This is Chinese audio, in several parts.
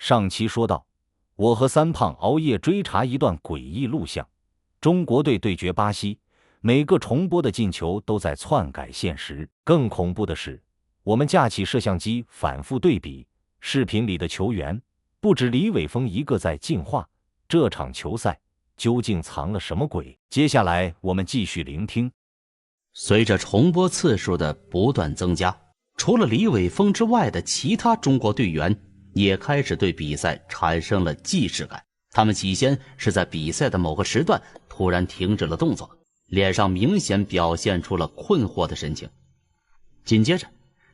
上期说到，我和三胖熬夜追查一段诡异录像，中国队对决巴西，每个重播的进球都在篡改现实。更恐怖的是，我们架起摄像机反复对比，视频里的球员不止李玮峰一个在进化，这场球赛究竟藏了什么鬼？接下来我们继续聆听。随着重播次数的不断增加，除了李玮峰之外的其他中国队员也开始对比赛产生了既视感。他们起先是在比赛的某个时段突然停止了动作，脸上明显表现出了困惑的神情。紧接着，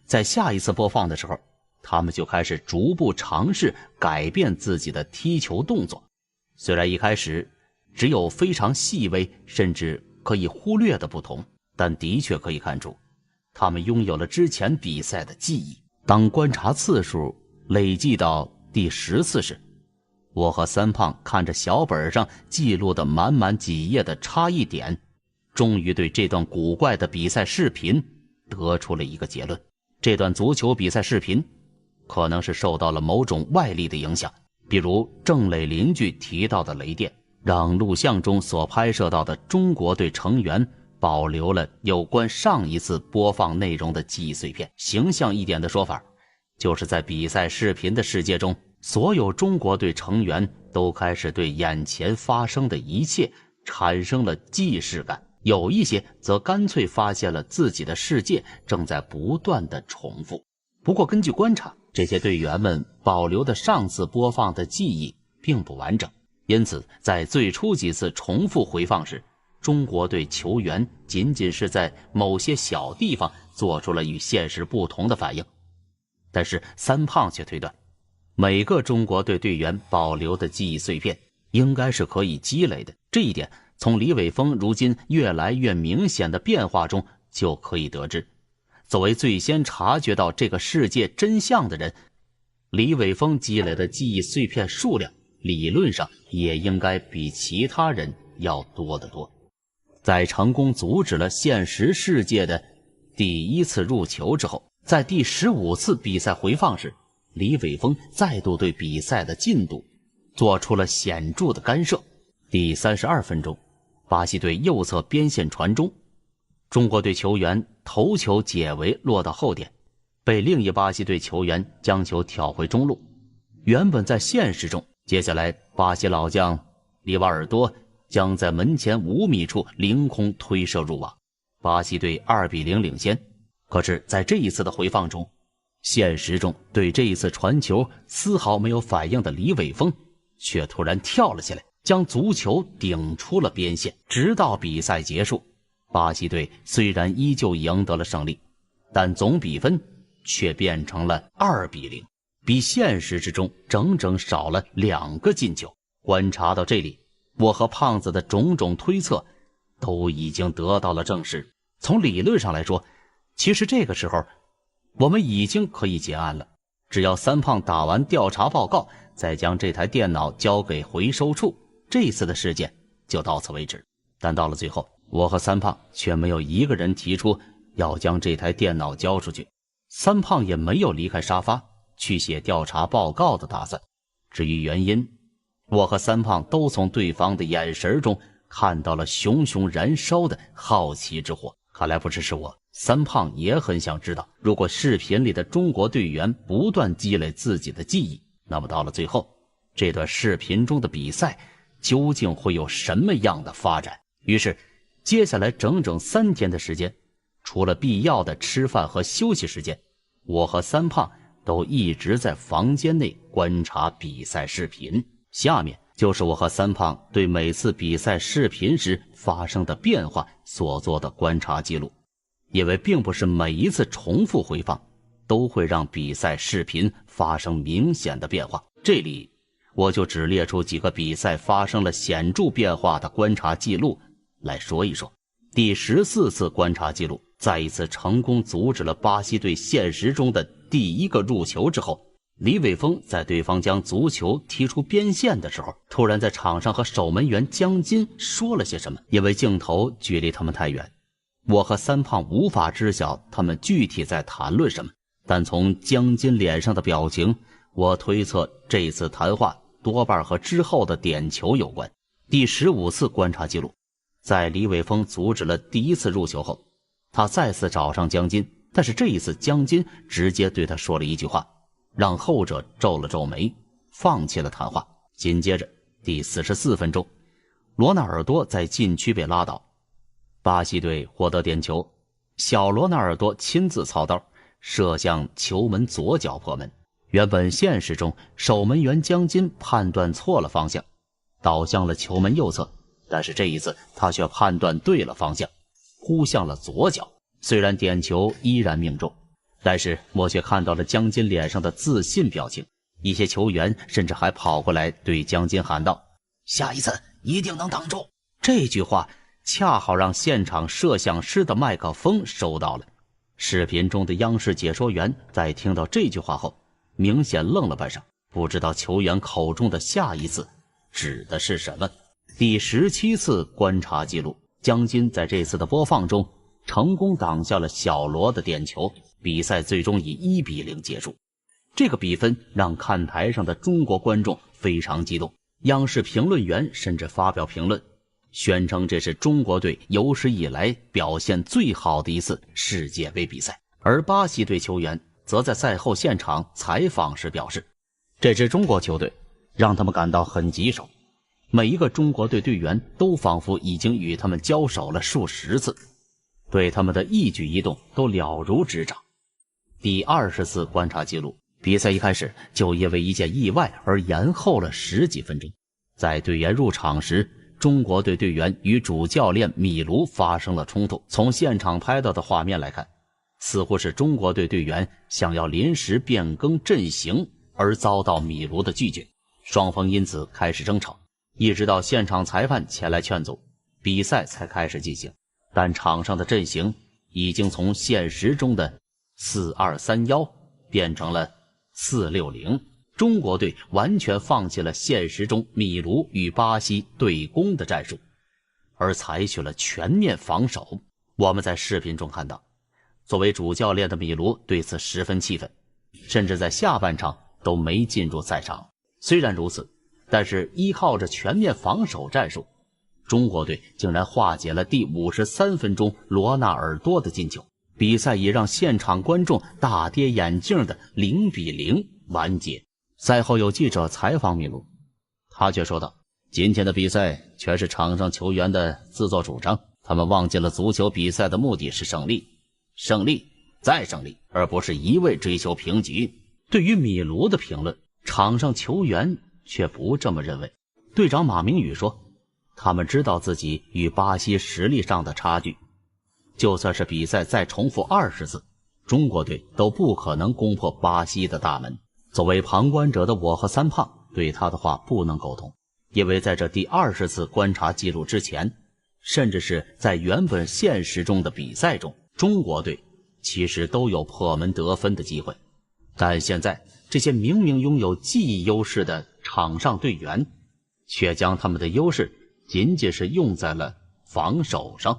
在下一次播放的时候，他们就开始逐步尝试改变自己的踢球动作。虽然一开始只有非常细微甚至可以忽略的不同，但的确可以看出他们拥有了之前比赛的记忆。当观察次数累计到第10次时，我和三胖看着小本上记录的满满几页的差异点，终于对这段古怪的比赛视频得出了一个结论：这段足球比赛视频可能是受到了某种外力的影响，比如郑磊邻居提到的雷电，让录像中所拍摄到的中国队成员保留了有关上一次播放内容的记忆碎片。形象一点的说法，就是在比赛视频的世界中，所有中国队成员都开始对眼前发生的一切产生了既视感，有一些则干脆发现了自己的世界正在不断的重复。不过根据观察，这些队员们保留的上次播放的记忆并不完整，因此在最初几次重复回放时，中国队球员仅仅是在某些小地方做出了与现实不同的反应。但是三胖却推断，每个中国队队员保留的记忆碎片应该是可以积累的，这一点从李玮峰如今越来越明显的变化中就可以得知。作为最先察觉到这个世界真相的人，李玮峰积累的记忆碎片数量理论上也应该比其他人要多得多。在成功阻止了现实世界的第1次入球之后，在第15次比赛回放时，李玮峰再度对比赛的进度做出了显著的干涉。第32分钟，巴西队右侧边线传中，中国队球员头球解围落到后点，被另一巴西队球员将球挑回中路。原本在现实中，接下来巴西老将里瓦尔多将在门前5米处凌空推射入网，巴西队2比0领先。可是在这一次的回放中，现实中对这一次传球丝毫没有反应的李玮峰却突然跳了起来，将足球顶出了边线。直到比赛结束，巴西队虽然依旧赢得了胜利，但总比分却变成了2比0，比现实之中整整少了2个进球。观察到这里，我和胖子的种种推测都已经得到了证实。从理论上来说，其实这个时候我们已经可以结案了，只要三胖打完调查报告，再将这台电脑交给回收处，这次的事件就到此为止。但到了最后，我和三胖却没有一个人提出要将这台电脑交出去，三胖也没有离开沙发去写调查报告的打算。至于原因，我和三胖都从对方的眼神中看到了熊熊燃烧的好奇之火。看来不只是我，三胖也很想知道，如果视频里的中国队员不断积累自己的记忆，那么到了最后，这段视频中的比赛究竟会有什么样的发展？于是接下来整整3天的时间，除了必要的吃饭和休息时间，我和三胖都一直在房间内观察比赛视频。下面就是我和三胖对每次比赛视频时发生的变化所做的观察记录。因为并不是每一次重复回放都会让比赛视频发生明显的变化，这里我就只列出几个比赛发生了显著变化的观察记录来说一说。第14次观察记录，再一次成功阻止了巴西队现实中的第1个入球之后，李玮峰在对方将足球踢出边线的时候，突然在场上和守门员江津说了些什么。因为镜头距离他们太远，我和三胖无法知晓他们具体在谈论什么，但从江津脸上的表情，我推测这次谈话多半和之后的点球有关。第15次观察记录，在李伟峰阻止了第一次入球后，他再次找上江津，但是这一次江津直接对他说了一句话，让后者皱了皱眉，放弃了谈话。紧接着第44分钟，罗纳尔多在禁区被拉倒，巴西队获得点球，小罗纳尔多亲自操刀射向球门左脚破门。原本现实中守门员江津判断错了方向，倒向了球门右侧，但是这一次他却判断对了方向，扑向了左脚。虽然点球依然命中，但是我却看到了江津脸上的自信表情，一些球员甚至还跑过来对江津喊道：下一次一定能挡住。这句话恰好让现场摄像师的麦克风收到了。视频中的央视解说员在听到这句话后明显愣了半晌，不知道球员口中的下一次指的是什么。第17次观察记录，江津在这次的播放中成功挡下了小罗的点球，比赛最终以1-0结束。这个比分让看台上的中国观众非常激动，央视评论员甚至发表评论，宣称这是中国队有史以来表现最好的一次世界杯比赛。而巴西队球员则在赛后现场采访时表示，这支中国球队让他们感到很棘手，每一个中国队队员都仿佛已经与他们交手了数十次，对他们的一举一动都了如指掌。第20次观察记录，比赛一开始就因为一件意外而延后了10几分钟。在队员入场时，中国队队员与主教练米卢发生了冲突。从现场拍到的画面来看，似乎是中国队队员想要临时变更阵型，而遭到米卢的拒绝，双方因此开始争吵，一直到现场裁判前来劝阻，比赛才开始进行。但场上的阵型已经从现实中的4231变成了460，中国队完全放弃了现实中米卢与巴西对攻的战术，而采取了全面防守。我们在视频中看到，作为主教练的米卢对此十分气愤，甚至在下半场都没进入赛场。虽然如此，但是依靠着全面防守战术，中国队竟然化解了第53分钟罗纳尔多的进球，比赛也让现场观众大跌眼镜的0-0完结。赛后有记者采访米卢，他却说道，今天的比赛全是场上球员的自作主张，他们忘记了足球比赛的目的是胜利，胜利再胜利，而不是一味追求平局。对于米卢的评论，场上球员却不这么认为。队长马明宇说，他们知道自己与巴西实力上的差距，就算是比赛再重复20次，中国队都不可能攻破巴西的大门。作为旁观者的我和三胖对他的话不能苟同，因为在这第20次观察记录之前，甚至是在原本现实中的比赛中，中国队其实都有破门得分的机会。但现在这些明明拥有技艺优势的场上队员，却将他们的优势仅仅是用在了防守上。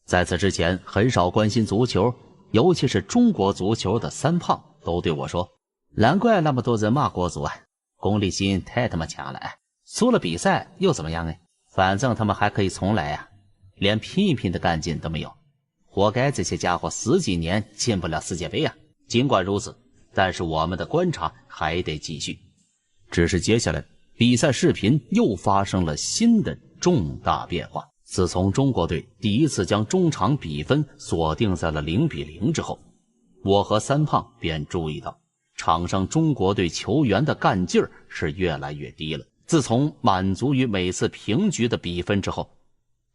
在此之前很少关心足球，尤其是中国足球的三胖都对我说，难怪那么多人骂国足啊，功利心太他妈强了，输了比赛又怎么样哎？反正他们还可以重来啊，连拼一拼的干劲都没有，活该这些家伙10几年进不了世界杯啊。尽管如此，但是我们的观察还得继续。只是接下来比赛视频又发生了新的重大变化。自从中国队第一次将中场比分锁定在了0-0之后，我和三胖便注意到场上中国队球员的干劲儿是越来越低了。自从满足于每次平局的比分之后，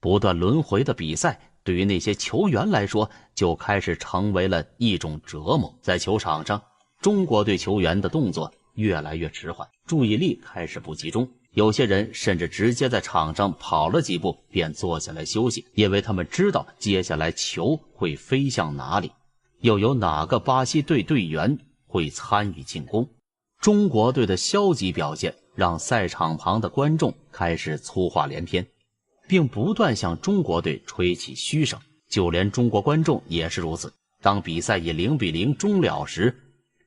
不断轮回的比赛对于那些球员来说就开始成为了一种折磨。在球场上，中国队球员的动作越来越迟缓，注意力开始不集中，有些人甚至直接在场上跑了几步便坐下来休息，因为他们知道接下来球会飞向哪里，又有哪个巴西队队员会参与进攻。中国队的消极表现让赛场旁的观众开始粗话连篇，并不断向中国队吹起嘘声，就连中国观众也是如此。当比赛以0-0终了时，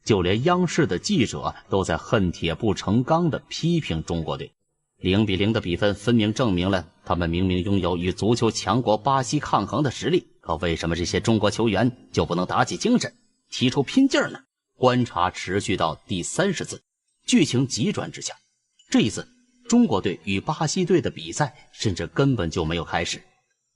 就连央视的记者都在恨铁不成钢地批评中国队。0-0的比分分明证明了他们明明拥有与足球强国巴西抗衡的实力，可为什么这些中国球员就不能打起精神，提出拼劲儿呢？观察持续到第30次，剧情急转直下。这一次中国队与巴西队的比赛甚至根本就没有开始，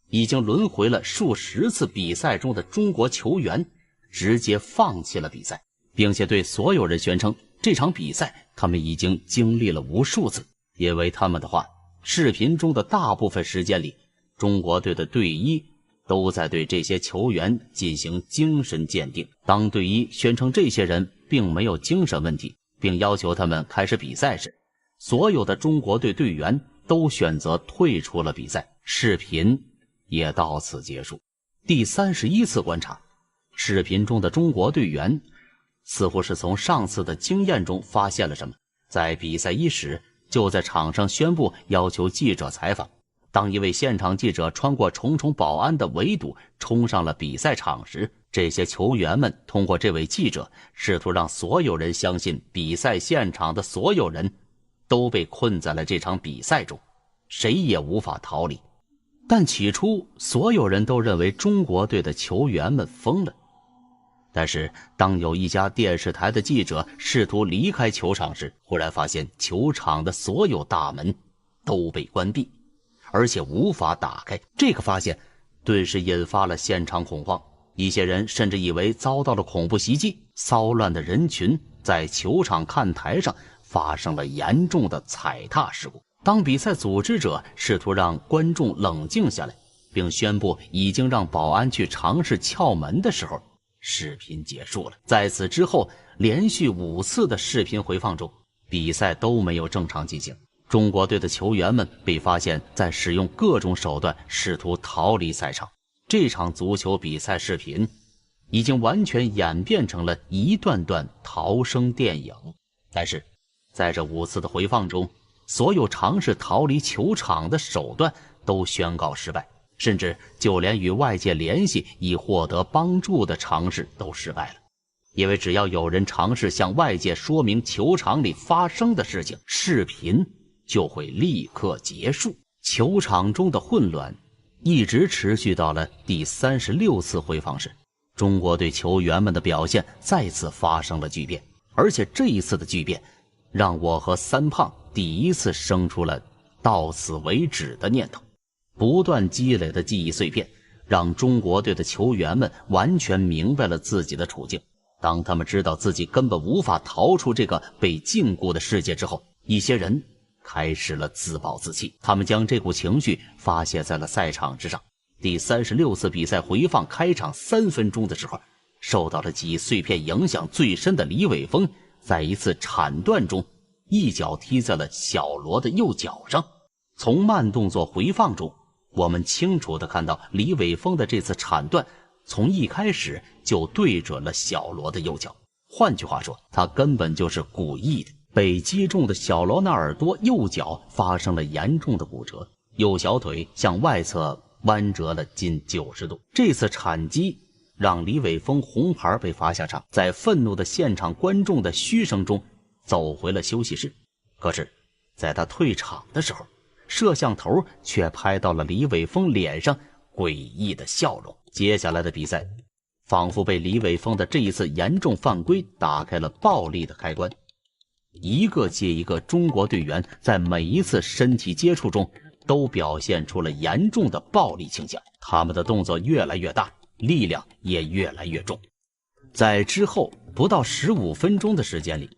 已经轮回了数十次比赛中的中国球员直接放弃了比赛，并且对所有人宣称这场比赛他们已经经历了无数次。因为他们的话，视频中的大部分时间里，中国队的队医都在对这些球员进行精神鉴定。当队医宣称这些人并没有精神问题，并要求他们开始比赛时，所有的中国队队员都选择退出了比赛，视频也到此结束。第31次观察，视频中的中国队员似乎是从上次的经验中发现了什么，在比赛伊始就在场上宣布要求记者采访。当一位现场记者穿过重重保安的围堵冲上了比赛场时，这些球员们通过这位记者试图让所有人相信比赛现场的所有人都被困在了这场比赛中，谁也无法逃离。但起初所有人都认为中国队的球员们疯了。但是当有一家电视台的记者试图离开球场时，忽然发现球场的所有大门都被关闭，而且无法打开。这个发现顿时引发了现场恐慌，一些人甚至以为遭到了恐怖袭击。骚乱的人群在球场看台上发生了严重的踩踏事故。当比赛组织者试图让观众冷静下来，并宣布已经让保安去尝试撬门的时候，视频结束了。在此之后，连续5次的视频回放中，比赛都没有正常进行。中国队的球员们被发现在使用各种手段试图逃离赛场。这场足球比赛视频已经完全演变成了一段段逃生电影。但是在这5次的回放中，所有尝试逃离球场的手段都宣告失败，甚至就连与外界联系以获得帮助的尝试都失败了。因为只要有人尝试向外界说明球场里发生的事情，视频就会立刻结束。球场中的混乱一直持续到了第36次回放时，中国队球员们的表现再次发生了巨变。而且这一次的巨变让我和三胖第一次生出了到此为止的念头。不断积累的记忆碎片让中国队的球员们完全明白了自己的处境。当他们知道自己根本无法逃出这个被禁锢的世界之后，一些人开始了自暴自弃，他们将这股情绪发泄在了赛场之上。第36次比赛回放开场3分钟的时候，受到了记忆碎片影响最深的李玮峰在一次铲断中一脚踢在了小罗的右脚上。从慢动作回放中，我们清楚地看到李玮峰的这次铲断从一开始就对准了小罗的右脚，换句话说，他根本就是故意的。被击中的小罗纳尔多右脚发生了严重的骨折，右小腿向外侧弯折了近90度。这次铲击让李玮峰红牌被罚下场，在愤怒的现场观众的嘘声中走回了休息室。可是在他退场的时候，摄像头却拍到了李玮峰脸上诡异的笑容。接下来的比赛仿佛被李玮峰的这一次严重犯规打开了暴力的开关。一个接一个中国队员在每一次身体接触中都表现出了严重的暴力倾向，他们的动作越来越大，力量也越来越重。在之后不到15分钟的时间里，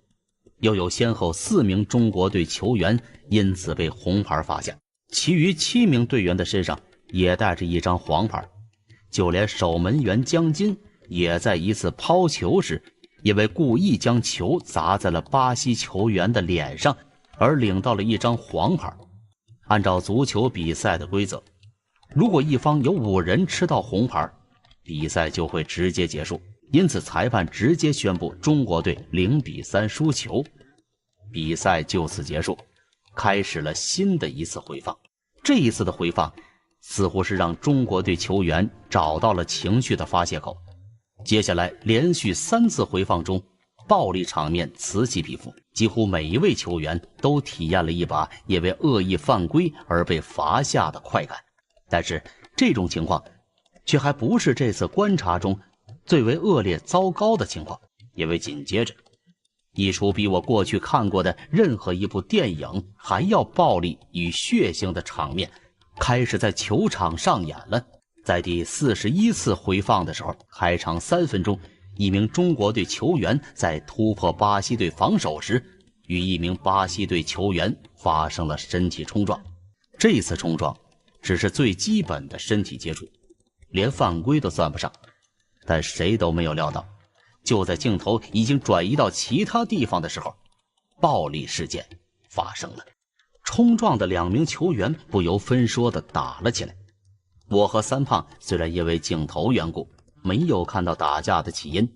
又有先后4名中国队球员因此被红牌罚下，其余7名队员的身上也带着一张黄牌。就连守门员江津也在一次抛球时因为故意将球砸在了巴西球员的脸上而领到了一张黄牌。按照足球比赛的规则，如果一方有5人吃到红牌，比赛就会直接结束，因此裁判直接宣布中国队0-3输球，比赛就此结束，开始了新的一次回放。这一次的回放似乎是让中国队球员找到了情绪的发泄口。接下来连续3次回放中，暴力场面此起彼伏，几乎每一位球员都体验了一把因为恶意犯规而被罚下的快感。但是这种情况却还不是这次观察中最为恶劣糟糕的情况，因为紧接着一出比我过去看过的任何一部电影还要暴力与血腥的场面开始在球场上演了。在第41次回放的时候，开场3分钟，一名中国队球员在突破巴西队防守时，与一名巴西队球员发生了身体冲撞。这次冲撞只是最基本的身体接触，连犯规都算不上。但谁都没有料到，就在镜头已经转移到其他地方的时候，暴力事件发生了。冲撞的2名球员不由分说地打了起来。我和三胖虽然因为镜头缘故没有看到打架的起因，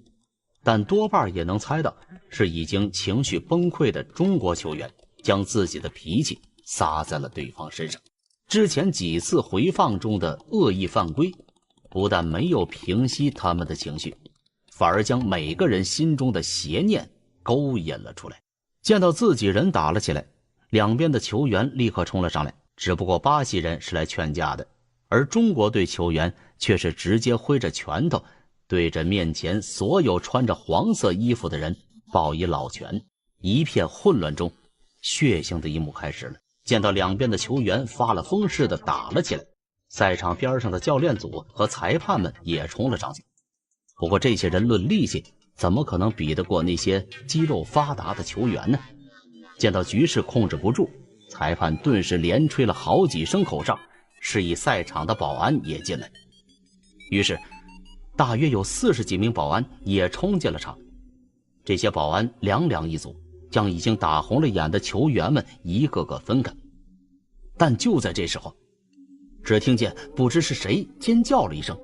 但多半也能猜到是已经情绪崩溃的中国球员将自己的脾气撒在了对方身上。之前几次回放中的恶意犯规不但没有平息他们的情绪，反而将每个人心中的邪念勾引了出来。见到自己人打了起来，两边的球员立刻冲了上来，只不过巴西人是来劝架的，而中国队球员却是直接挥着拳头对着面前所有穿着黄色衣服的人抱一老拳。一片混乱中，血腥的一幕开始了。见到两边的球员发了疯似的打了起来，赛场边上的教练组和裁判们也冲了上去。不过这些人论力气，怎么可能比得过那些肌肉发达的球员呢？见到局势控制不住，裁判顿时连吹了好几声口哨，示意赛场的保安也进来。于是大约有40几名保安也冲进了场。这些保安两两一组，将已经打红了眼的球员们一个个分开。但就在这时候，只听见不知是谁尖叫了一声，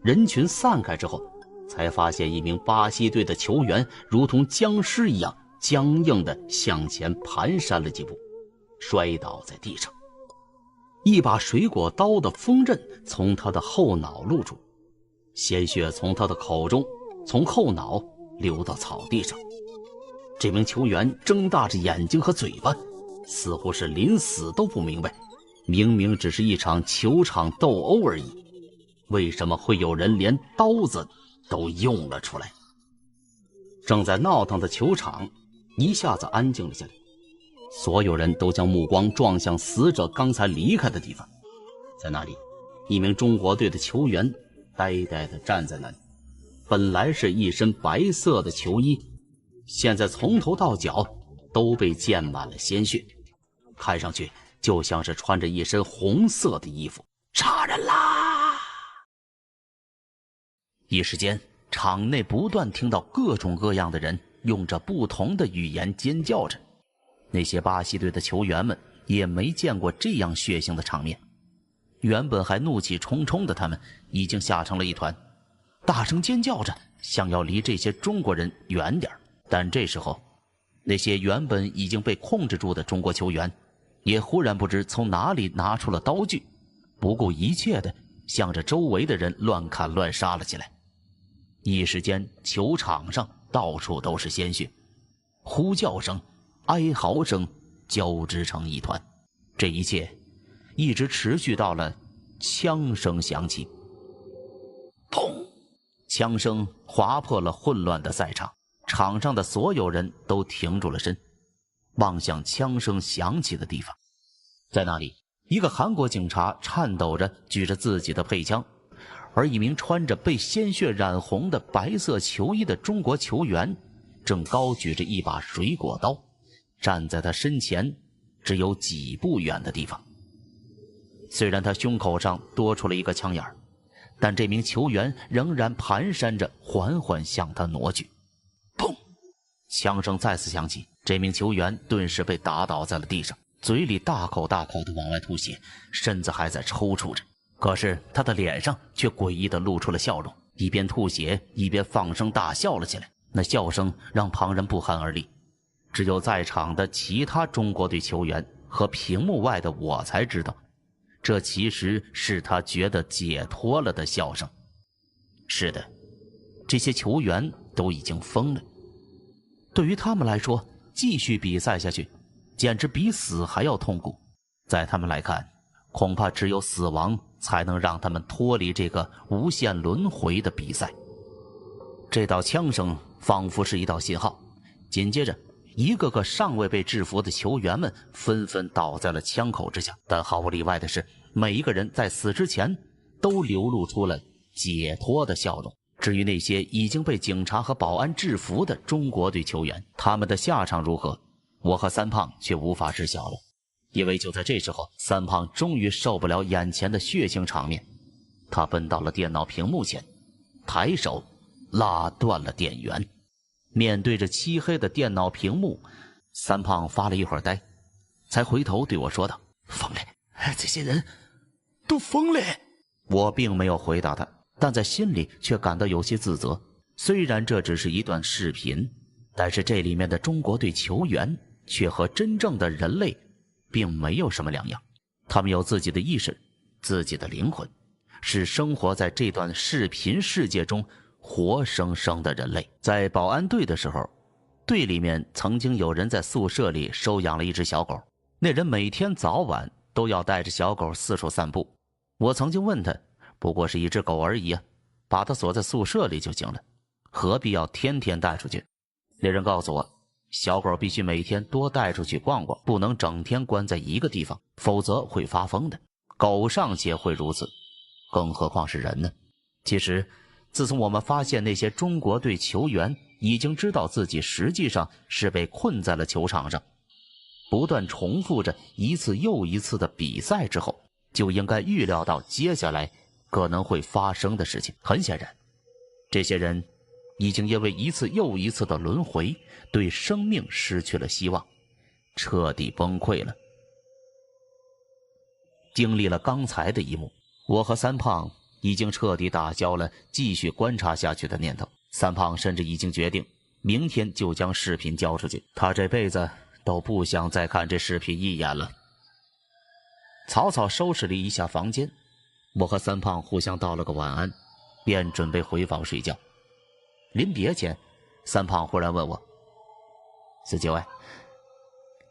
人群散开之后，才发现一名巴西队的球员如同僵尸一样僵硬地向前蹒跚了几步，摔倒在地上。一把水果刀的锋刃从他的后脑露出，鲜血从他的口中从后脑流到草地上。这名球员睁大着眼睛和嘴巴，似乎是临死都不明白，明明只是一场球场斗殴而已，为什么会有人连刀子都用了出来？正在闹腾的球场一下子安静了下来，所有人都将目光撞向死者刚才离开的地方。在那里，一名中国队的球员呆呆地站在那里，本来是一身白色的球衣，现在从头到脚都被溅满了鲜血，看上去就像是穿着一身红色的衣服。杀人啦！一时间，场内不断听到各种各样的人用着不同的语言尖叫着。那些巴西队的球员们也没见过这样血腥的场面，原本还怒气冲冲的他们已经吓成了一团，大声尖叫着想要离这些中国人远点。但这时候，那些原本已经被控制住的中国球员也忽然不知从哪里拿出了刀具，不顾一切地向着周围的人乱砍乱杀了起来。一时间，球场上到处都是鲜血，呼叫声、哀嚎声交织成一团。这一切一直持续到了枪声响起。砰！枪声划破了混乱的赛场，场上的所有人都停住了身，望向枪声响起的地方。在那里，一个韩国警察颤抖着举着自己的配枪，而一名穿着被鲜血染红的白色球衣的中国球员正高举着一把水果刀，站在他身前只有几步远的地方。虽然他胸口上多出了一个枪眼，但这名球员仍然蹒跚着缓缓向他挪去。砰！枪声再次响起，这名球员顿时被打倒在了地上，嘴里大口大口地往外吐血，身子还在抽搐着。可是他的脸上却诡异地露出了笑容，一边吐血一边放声大笑了起来。那笑声让旁人不寒而栗，只有在场的其他中国队球员和屏幕外的我才知道，这其实是他觉得解脱了的笑声。是的，这些球员都已经疯了。对于他们来说，继续比赛下去简直比死还要痛苦。在他们来看，恐怕只有死亡才能让他们脱离这个无限轮回的比赛。这道枪声仿佛是一道信号，紧接着一个个尚未被制服的球员们纷纷倒在了枪口之下，但毫无例外的是，每一个人在死之前都流露出了解脱的笑容。至于那些已经被警察和保安制服的中国队球员，他们的下场如何，我和三胖却无法知晓了。因为就在这时候，三胖终于受不了眼前的血腥场面，他奔到了电脑屏幕前，抬手拉断了电源。面对着漆黑的电脑屏幕，三胖发了一会儿呆，才回头对我说道：“疯了，这些人都疯了。”我并没有回答他，但在心里却感到有些自责。虽然这只是一段视频，但是这里面的中国队球员却和真正的人类并没有什么两样。他们有自己的意识，自己的灵魂，是生活在这段视频世界中活生生的人类。在保安队的时候，队里面曾经有人在宿舍里收养了一只小狗，那人每天早晚都要带着小狗四处散步。我曾经问他，不过是一只狗而已啊，把它锁在宿舍里就行了，何必要天天带出去？那人告诉我，小狗必须每天多带出去逛逛，不能整天关在一个地方，否则会发疯的。狗尚且会如此，更何况是人呢？其实自从我们发现那些中国队球员已经知道自己实际上是被困在了球场上，不断重复着一次又一次的比赛之后，就应该预料到接下来可能会发生的事情。很显然，这些人已经因为一次又一次的轮回，对生命失去了希望，彻底崩溃了。经历了刚才的一幕，我和三胖已经彻底打消了继续观察下去的念头。三胖甚至已经决定明天就将视频交出去，他这辈子都不想再看这视频一眼了。草草收拾了一下房间，我和三胖互相道了个晚安，便准备回房睡觉。临别前，三胖忽然问我：“四舅哎，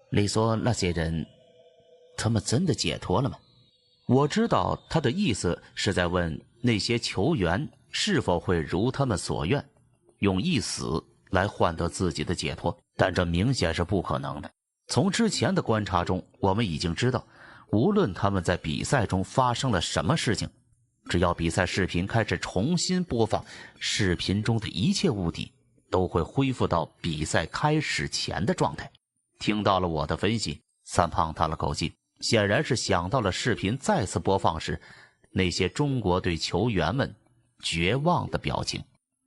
你说那些人他们真的解脱了吗？”我知道他的意思是在问那些球员是否会如他们所愿，用一死来换得自己的解脱，但这明显是不可能的。从之前的观察中，我们已经知道，无论他们在比赛中发生了什么事情，只要比赛视频开始重新播放，视频中的一切物体都会恢复到比赛开始前的状态。听到了我的分析，三胖叹了口气，显然是想到了视频再次播放时那些中国队球员们绝望的表情，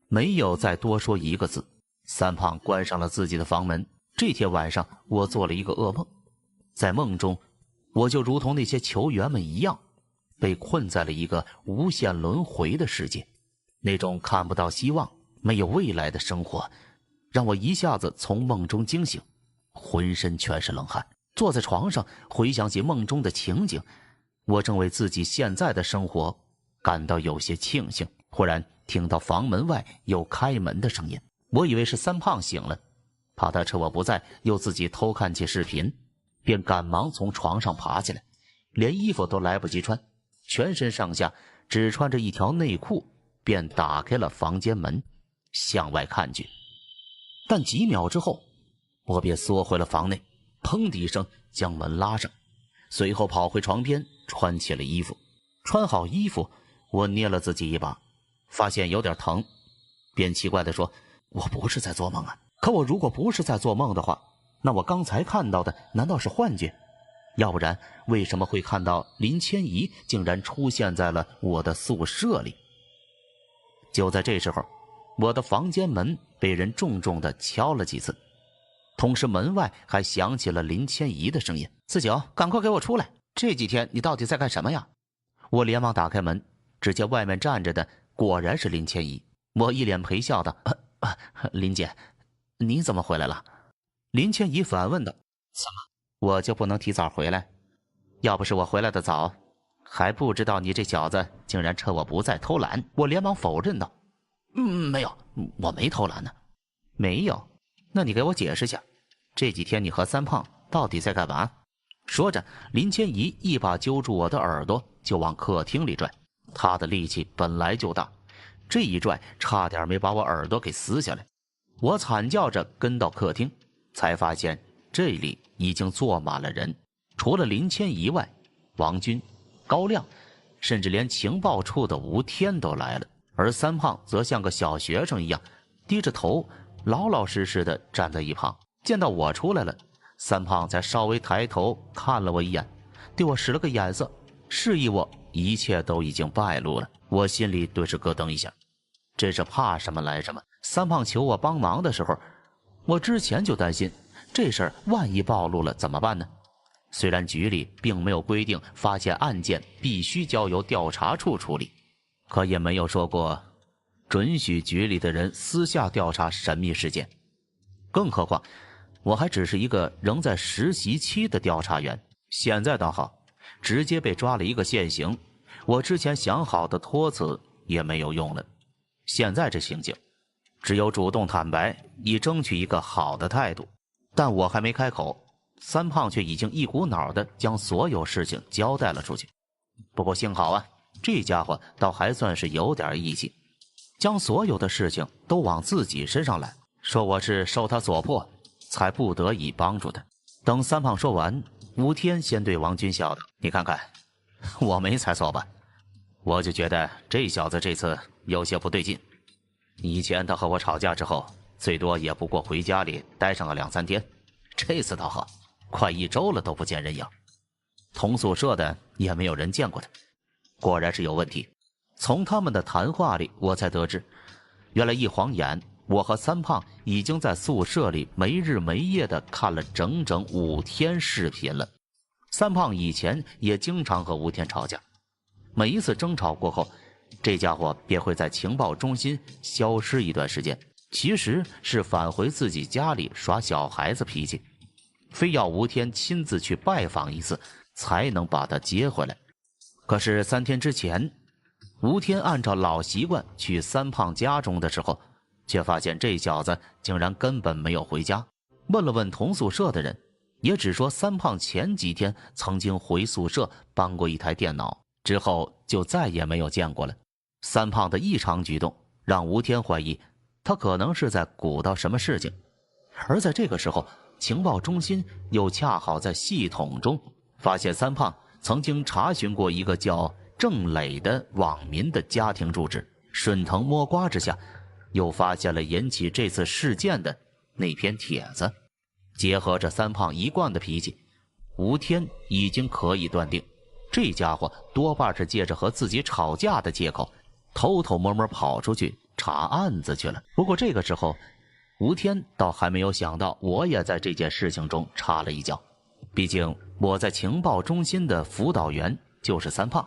没有再多说一个字。三胖关上了自己的房门。这天晚上，我做了一个噩梦，在梦中，我就如同那些球员们一样，被困在了一个无限轮回的世界。那种看不到希望、没有未来的生活，让我一下子从梦中惊醒，浑身全是冷汗。坐在床上回想起梦中的情景，我正为自己现在的生活感到有些庆幸。忽然听到房门外有开门的声音，我以为是三胖醒了，怕他趁我不在又自己偷看起视频，便赶忙从床上爬起来，连衣服都来不及穿，全身上下只穿着一条内裤，便打开了房间门，向外看去。但几秒之后，我便缩回了房内，砰的一声将门拉上，随后跑回床边穿起了衣服。穿好衣服，我捏了自己一把，发现有点疼，便奇怪地说：“我不是在做梦啊！可我如果不是在做梦的话，那我刚才看到的难道是幻觉？要不然为什么会看到林千怡竟然出现在了我的宿舍里？”就在这时候，我的房间门被人重重地敲了几次，同时门外还响起了林千怡的声音：“四九，赶快给我出来！这几天你到底在干什么呀？”我连忙打开门，只见外面站着的果然是林千怡。我一脸陪笑道：“林姐，你怎么回来了？”林千怡反问道：“怎么，我就不能提早回来？要不是我回来的早，还不知道你这小子竟然趁我不在偷懒。”我连忙否认道：“没有，我没偷懒呢。”“没有？那你给我解释下，这几天你和三胖到底在干嘛？说着，林千怡一把揪住我的耳朵就往客厅里拽。他的力气本来就大，这一拽差点没把我耳朵给撕下来。我惨叫着跟到客厅，才发现这里已经坐满了人，除了林千怡外，王军、高亮，甚至连情报处的吴天都来了。而三胖则像个小学生一样，低着头老老实实的站在一旁。见到我出来了，三胖才稍微抬头看了我一眼，对我使了个眼色，示意我一切都已经败露了。我心里顿时咯噔一下，这是怕什么来什么。三胖求我帮忙的时候，我之前就担心这事儿万一暴露了怎么办呢？虽然局里并没有规定发现案件必须交由调查处处理，可也没有说过准许局里的人私下调查神秘事件。更何况我还只是一个仍在实习期的调查员，现在倒好，直接被抓了一个现行，我之前想好的托辞也没有用了。现在这情景，只有主动坦白，以争取一个好的态度。但我还没开口，三胖却已经一股脑的将所有事情交代了出去。不过幸好啊，这家伙倒还算是有点义气，将所有的事情都往自己身上揽，说我是受他所迫才不得已帮助他。等三胖说完，吴天先对王军笑道：“你看看，我没猜错吧？我就觉得这小子这次有些不对劲。以前他和我吵架之后，最多也不过回家里待上个2-3天，这次倒好，快1周了都不见人影，同宿舍的也没有人见过他，果然是有问题。”从他们的谈话里，我才得知，原来一晃眼，我和三胖已经在宿舍里没日没夜的看了整整5天视频了。三胖以前也经常和吴天吵架，每一次争吵过后，这家伙便会在情报中心消失一段时间，其实是返回自己家里耍小孩子脾气，非要吴天亲自去拜访一次才能把他接回来。可是3天之前，吴天按照老习惯去三胖家中的时候，却发现这小子竟然根本没有回家。问了问同宿舍的人，也只说三胖前几天曾经回宿舍搬过一台电脑，之后就再也没有见过了。三胖的异常举动让吴天怀疑他可能是在鼓捣什么事情。而在这个时候，情报中心又恰好在系统中发现三胖曾经查询过一个叫郑磊的网民的家庭住址，顺藤摸瓜之下，又发现了引起这次事件的那篇帖子。结合着三胖一贯的脾气，吴天已经可以断定，这家伙多半是借着和自己吵架的借口，偷偷摸摸跑出去查案子去了。不过这个时候，吴天倒还没有想到我也在这件事情中插了一脚。毕竟我在情报中心的辅导员就是三胖，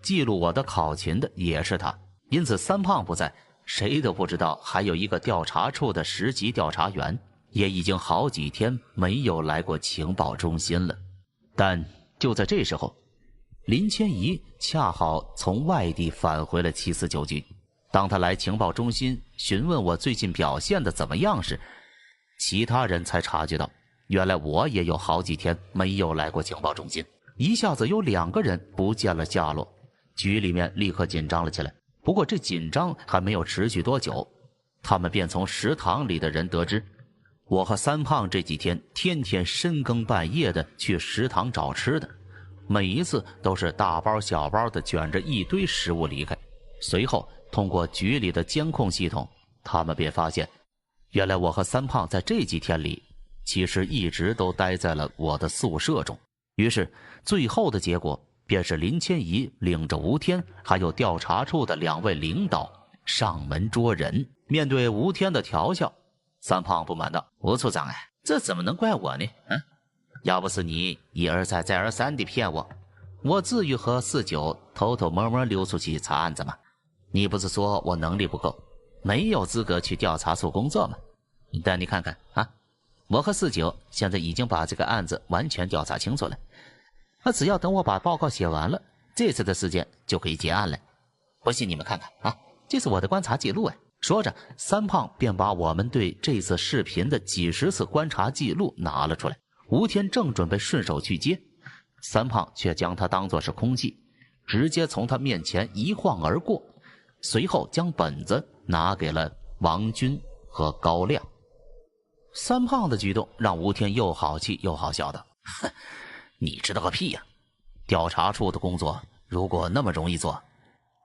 记录我的考勤的也是他，因此三胖不在，谁都不知道还有一个调查处的10级调查员也已经好几天没有来过情报中心了。但就在这时候，林千怡恰好从外地返回了749局。当他来情报中心询问我最近表现的怎么样时，其他人才察觉到，原来我也有好几天没有来过情报中心。一下子有2个人不见了下落，局里面立刻紧张了起来。不过这紧张还没有持续多久，他们便从食堂里的人得知，我和三胖这几天天天深更半夜的去食堂找吃的，每一次都是大包小包的卷着一堆食物离开。随后通过局里的监控系统，他们便发现，原来我和三胖在这几天里其实一直都待在了我的宿舍中。于是最后的结果便是林千怡领着吴天还有调查处的2位领导上门捉人。面对吴天的调笑，三胖不满道：“吴处长，这怎么能怪我呢？要不是你一而再再而三地骗我，我至于和49偷偷摸摸溜出去查案子吗？你不是说我能力不够，没有资格去调查处工作吗？但你看看我和49现在已经把这个案子完全调查清楚了，只要等我把报告写完了，这次的事件就可以结案了。不信你们看看这是我的观察记录说着，三胖便把我们对这次视频的几十次观察记录拿了出来。吴天正准备顺手去接，三胖却将它当作是空气，直接从他面前一晃而过，随后将本子拿给了王军和高亮。三胖的举动让吴天又好气又好笑的，哼，你知道个屁呀！调查处的工作如果那么容易做，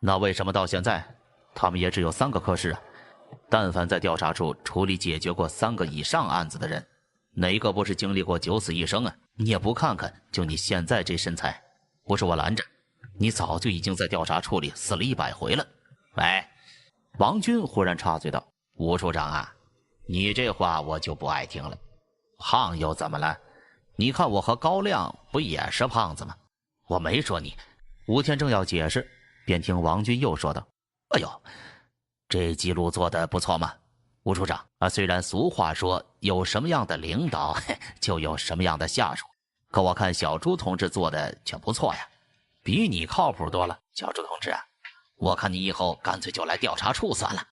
那为什么到现在他们也只有3个科室啊？但凡在调查处处理解决过3个以上案子的人，哪个不是经历过九死一生啊？你也不看看，就你现在这身材，不是我拦着，你早就已经在调查处里死了100回了。喂，王军忽然插嘴道：“吴处长啊，你这话我就不爱听了。胖又怎么了？你看我和高亮不也是胖子吗？我没说你。”吴天正要解释，便听王军又说道：“哎呦，这记录做得不错嘛，吴处长啊。虽然俗话说有什么样的领导就有什么样的下属，可我看小朱同志做的却不错呀，比你靠谱多了。小朱同志啊，我看你以后干脆就来调查处算了。”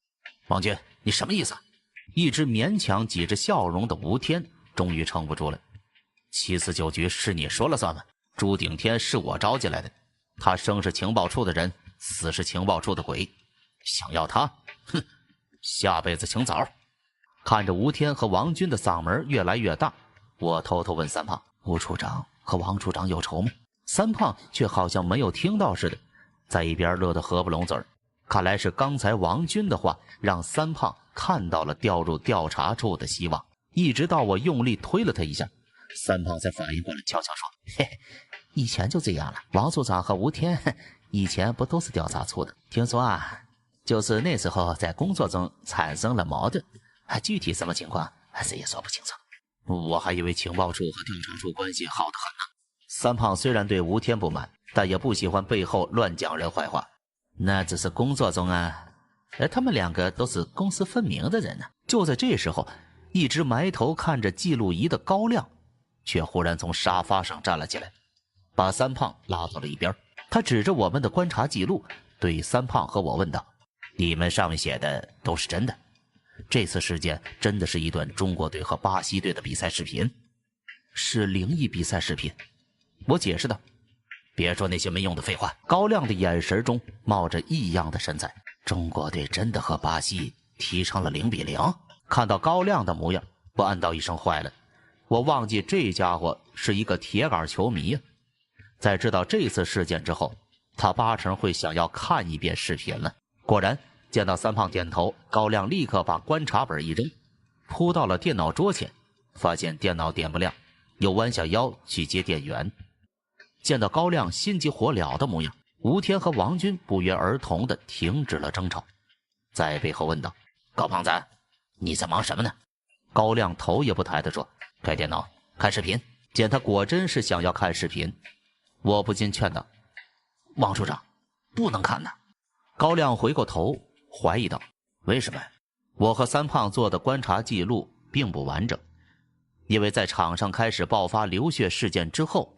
王军，你什么意思？一直勉强挤着笑容的吴天终于撑不住了。749局是你说了算吗？朱顶天是我招进来的，他生是情报处的人，死是情报处的鬼，想要他，哼，下辈子请早。看着吴天和王军的嗓门越来越大，我偷偷问三胖：“吴处长和王处长有仇吗？”三胖却好像没有听到似的，在一边乐得合不拢嘴儿。看来是刚才王军的话让三胖看到了调入调查处的希望，一直到我用力推了他一下，三胖才反应过来，悄悄说：“嘿嘿，以前就这样了。王处长和吴天以前不都是调查处的？听说啊，就是那时候在工作中产生了矛盾，具体什么情况谁也说不清楚。我还以为情报处和调查处关系好得很呢。”三胖虽然对吴天不满，但也不喜欢背后乱讲人坏话。那只是工作中啊，而他们2个都是公私分明的人呢。就在这时候，一直埋头看着记录仪的高亮却忽然从沙发上站了起来，把三胖拉到了一边。他指着我们的观察记录，对三胖和我问道：“你们上面写的都是真的？这次事件真的是一段中国队和巴西队的比赛视频？是灵异比赛视频？”我解释道：“别说那些没用的废话。”高亮的眼神中冒着异样的神采。中国队真的和巴西踢成了0-0？看到高亮的模样，我暗道一声坏了。我忘记这家伙是一个铁杆球迷呀。在知道这次事件之后，他8成会想要看一遍视频了。果然，见到三胖点头，高亮立刻把观察本一扔，扑到了电脑桌前，发现电脑点不亮，又弯下腰去接电源。见到高亮心急火燎的模样，吴天和王军不约而同地停止了争吵，在背后问道：“高胖子，你在忙什么呢？”高亮头也不抬地说：“开电脑，看视频。”见他果真是想要看视频，我不禁劝道：“王处长，不能看呐。”高亮回过头怀疑道：“为什么？”我和三胖做的观察记录并不完整，因为在场上开始爆发流血事件之后，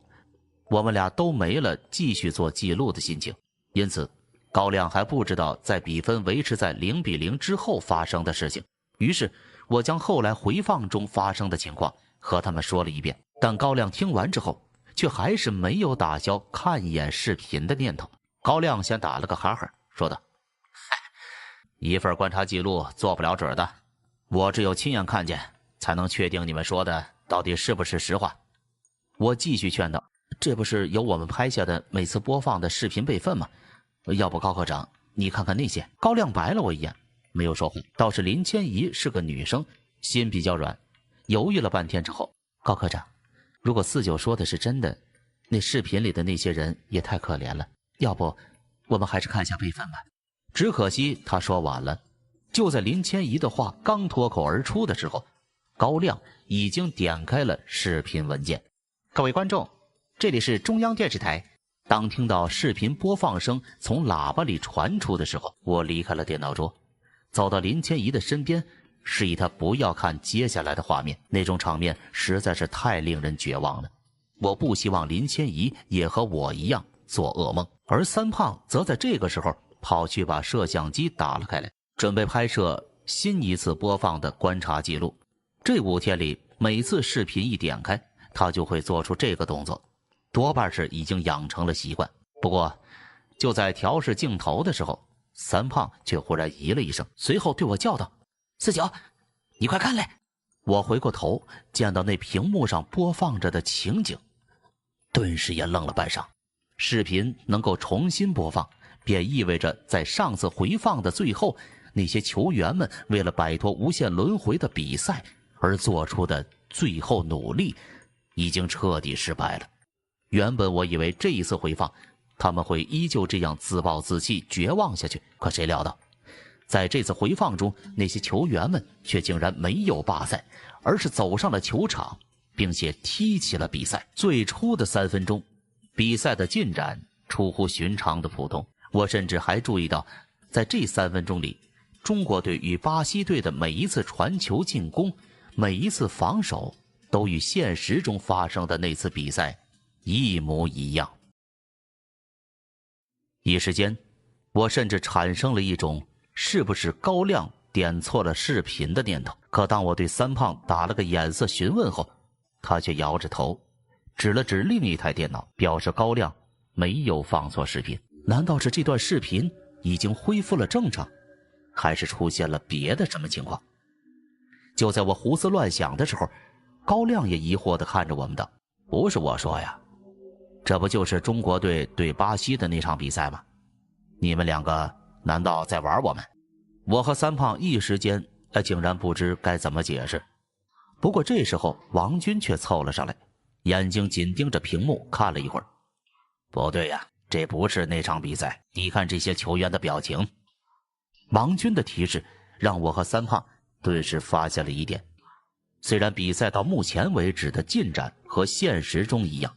我们俩都没了继续做记录的心情，因此高亮还不知道在比分维持在0-0之后发生的事情。于是我将后来回放中发生的情况和他们说了一遍，但高亮听完之后却还是没有打消看一眼视频的念头。高亮先打了个哈哈，说道：“一份观察记录做不了准的，我只有亲眼看见才能确定你们说的到底是不是实话。”我继续劝道：“这不是有我们拍下的每次播放的视频备份吗？要不高科长你看看那些。”高亮白了我一眼，没有说话。倒是林千怡是个女生，心比较软，犹豫了半天之后：“高科长，如果49说的是真的，那视频里的那些人也太可怜了，要不我们还是看一下备份吧。”只可惜他说晚了，就在林千怡的话刚脱口而出的时候，高亮已经点开了视频文件。各位观众，这里是中央电视台。当听到视频播放声从喇叭里传出的时候，我离开了电脑桌，走到林千怡的身边，示意她不要看接下来的画面，那种场面实在是太令人绝望了。我不希望林千怡也和我一样做噩梦。而三胖则在这个时候跑去把摄像机打了开来，准备拍摄新一次播放的观察记录。这5天里，每次视频一点开，他就会做出这个动作，多半是已经养成了习惯。不过就在调试镜头的时候，三胖却忽然咦了一声，随后对我叫道：四九，你快看来。我回过头，见到那屏幕上播放着的情景，顿时也愣了半晌。视频能够重新播放，便意味着在上次回放的最后，那些球员们为了摆脱无限轮回的比赛而做出的最后努力已经彻底失败了。原本我以为这一次回放他们会依旧这样自暴自弃绝望下去，可谁料到在这次回放中，那些球员们却竟然没有罢赛，而是走上了球场，并且踢起了比赛。最初的3分钟，比赛的进展出乎寻常的普通。我甚至还注意到，在这3分钟里，中国队与巴西队的每一次传球进攻，每一次防守，都与现实中发生的那次比赛一模一样。一时间，我甚至产生了一种是不是高亮点错了视频的念头。可当我对三胖打了个眼色询问后，他却摇着头，指了指另一台电脑，表示高亮没有放错视频。难道是这段视频已经恢复了正常，还是出现了别的什么情况？就在我胡思乱想的时候，高亮也疑惑地看着我们道：不是我说呀，这不就是中国队对巴西的那场比赛吗？你们2个难道在玩我们？我和三胖一时间竟然不知该怎么解释。不过这时候王军却凑了上来，眼睛紧盯着屏幕看了一会儿。不对呀，这不是那场比赛，你看这些球员的表情。王军的提示让我和三胖顿时发现了一点，虽然比赛到目前为止的进展和现实中一样，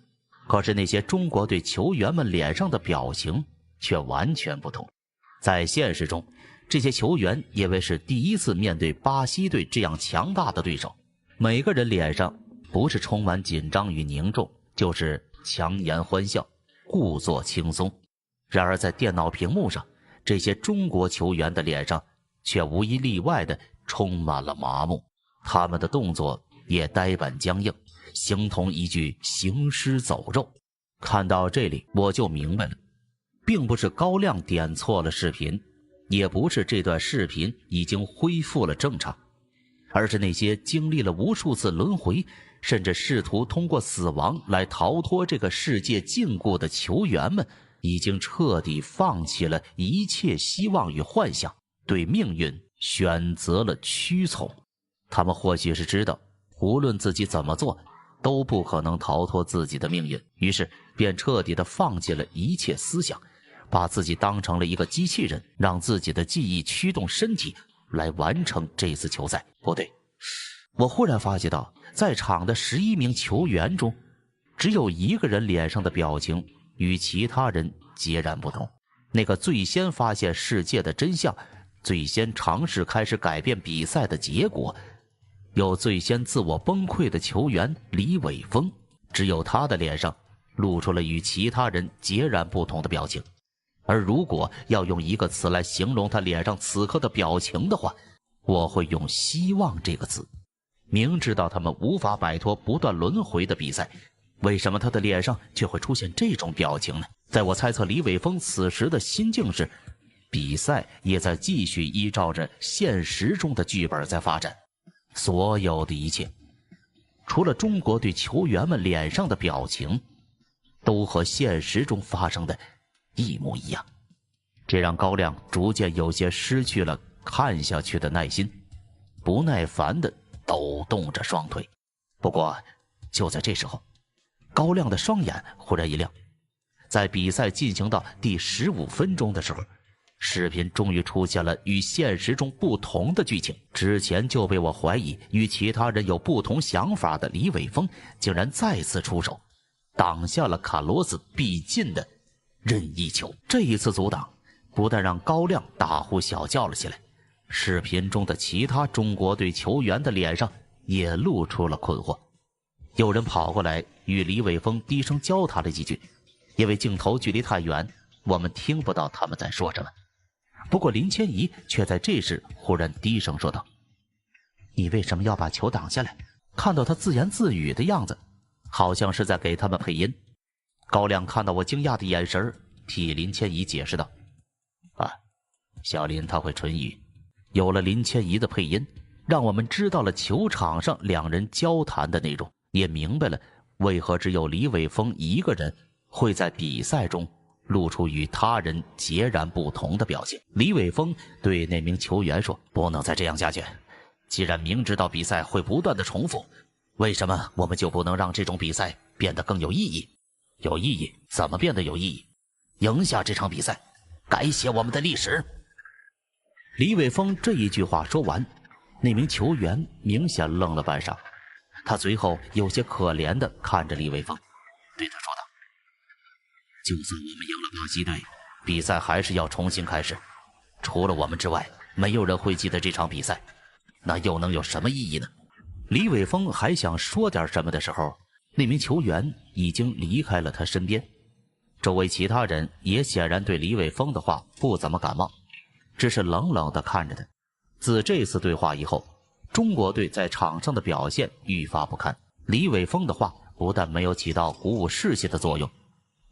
可是那些中国队球员们脸上的表情却完全不同。在现实中，这些球员因为是第一次面对巴西队这样强大的对手，每个人脸上不是充满紧张与凝重，就是强颜欢笑，故作轻松。然而在电脑屏幕上，这些中国球员的脸上却无一例外的充满了麻木，他们的动作也呆板僵硬，形同一具行尸走肉。看到这里，我就明白了，并不是高亮点错了视频，也不是这段视频已经恢复了正常，而是那些经历了无数次轮回，甚至试图通过死亡来逃脱这个世界禁锢的球员们，已经彻底放弃了一切希望与幻想，对命运选择了屈从。他们或许是知道，无论自己怎么做，都不可能逃脱自己的命运，于是便彻底的放弃了一切思想，把自己当成了一个机器人，让自己的记忆驱动身体来完成这次球赛。不对，我忽然发觉到，在场的11名球员中，只有1个人脸上的表情与其他人截然不同。那个最先发现世界的真相，最先尝试开始改变比赛的结果，有最先自我崩溃的球员李伟峰，只有他的脸上露出了与其他人截然不同的表情。而如果要用一个词来形容他脸上此刻的表情的话，我会用希望这个词。明知道他们无法摆脱不断轮回的比赛，为什么他的脸上却会出现这种表情呢？在我猜测李伟峰此时的心境是，比赛也在继续依照着现实中的剧本在发展，所有的一切，除了中国队球员们脸上的表情，都和现实中发生的一模一样。这让高亮逐渐有些失去了看下去的耐心，不耐烦地抖动着双腿。不过就在这时候，高亮的双眼忽然一亮，在比赛进行到第15分钟的时候，视频终于出现了与现实中不同的剧情。之前就被我怀疑与其他人有不同想法的李伟峰，竟然再次出手，挡下了卡罗斯必进的任意球。这一次阻挡不但让高亮大呼小叫了起来，视频中的其他中国队球员的脸上也露出了困惑。有人跑过来与李伟峰低声交谈了几句，因为镜头距离太远，我们听不到他们在说什么。不过林千怡却在这时忽然低声说道：“你为什么要把球挡下来？”看到他自言自语的样子，好像是在给他们配音。高亮看到我惊讶的眼神，替林千怡解释道：“啊，小林他会唇语。”有了林千怡的配音，让我们知道了球场上两人交谈的内容，也明白了为何只有李伟峰一个人会在比赛中露出与他人截然不同的表现。李伟峰对那名球员说：“不能再这样下去，既然明知道比赛会不断的重复，为什么我们就不能让这种比赛变得更有意义？有意义？怎么变得有意义？赢下这场比赛，改写我们的历史。”李伟峰这一句话说完，那名球员明显愣了半晌，他随后有些可怜地看着李伟峰，对他说道：“就算我们赢了巴西队，比赛还是要重新开始。除了我们之外，没有人会记得这场比赛，那又能有什么意义呢？”李伟峰还想说点什么的时候，那名球员已经离开了他身边。周围其他人也显然对李伟峰的话不怎么感冒，只是冷冷地看着他。自这次对话以后，中国队在场上的表现愈发不堪。李伟峰的话不但没有起到鼓舞士气的作用，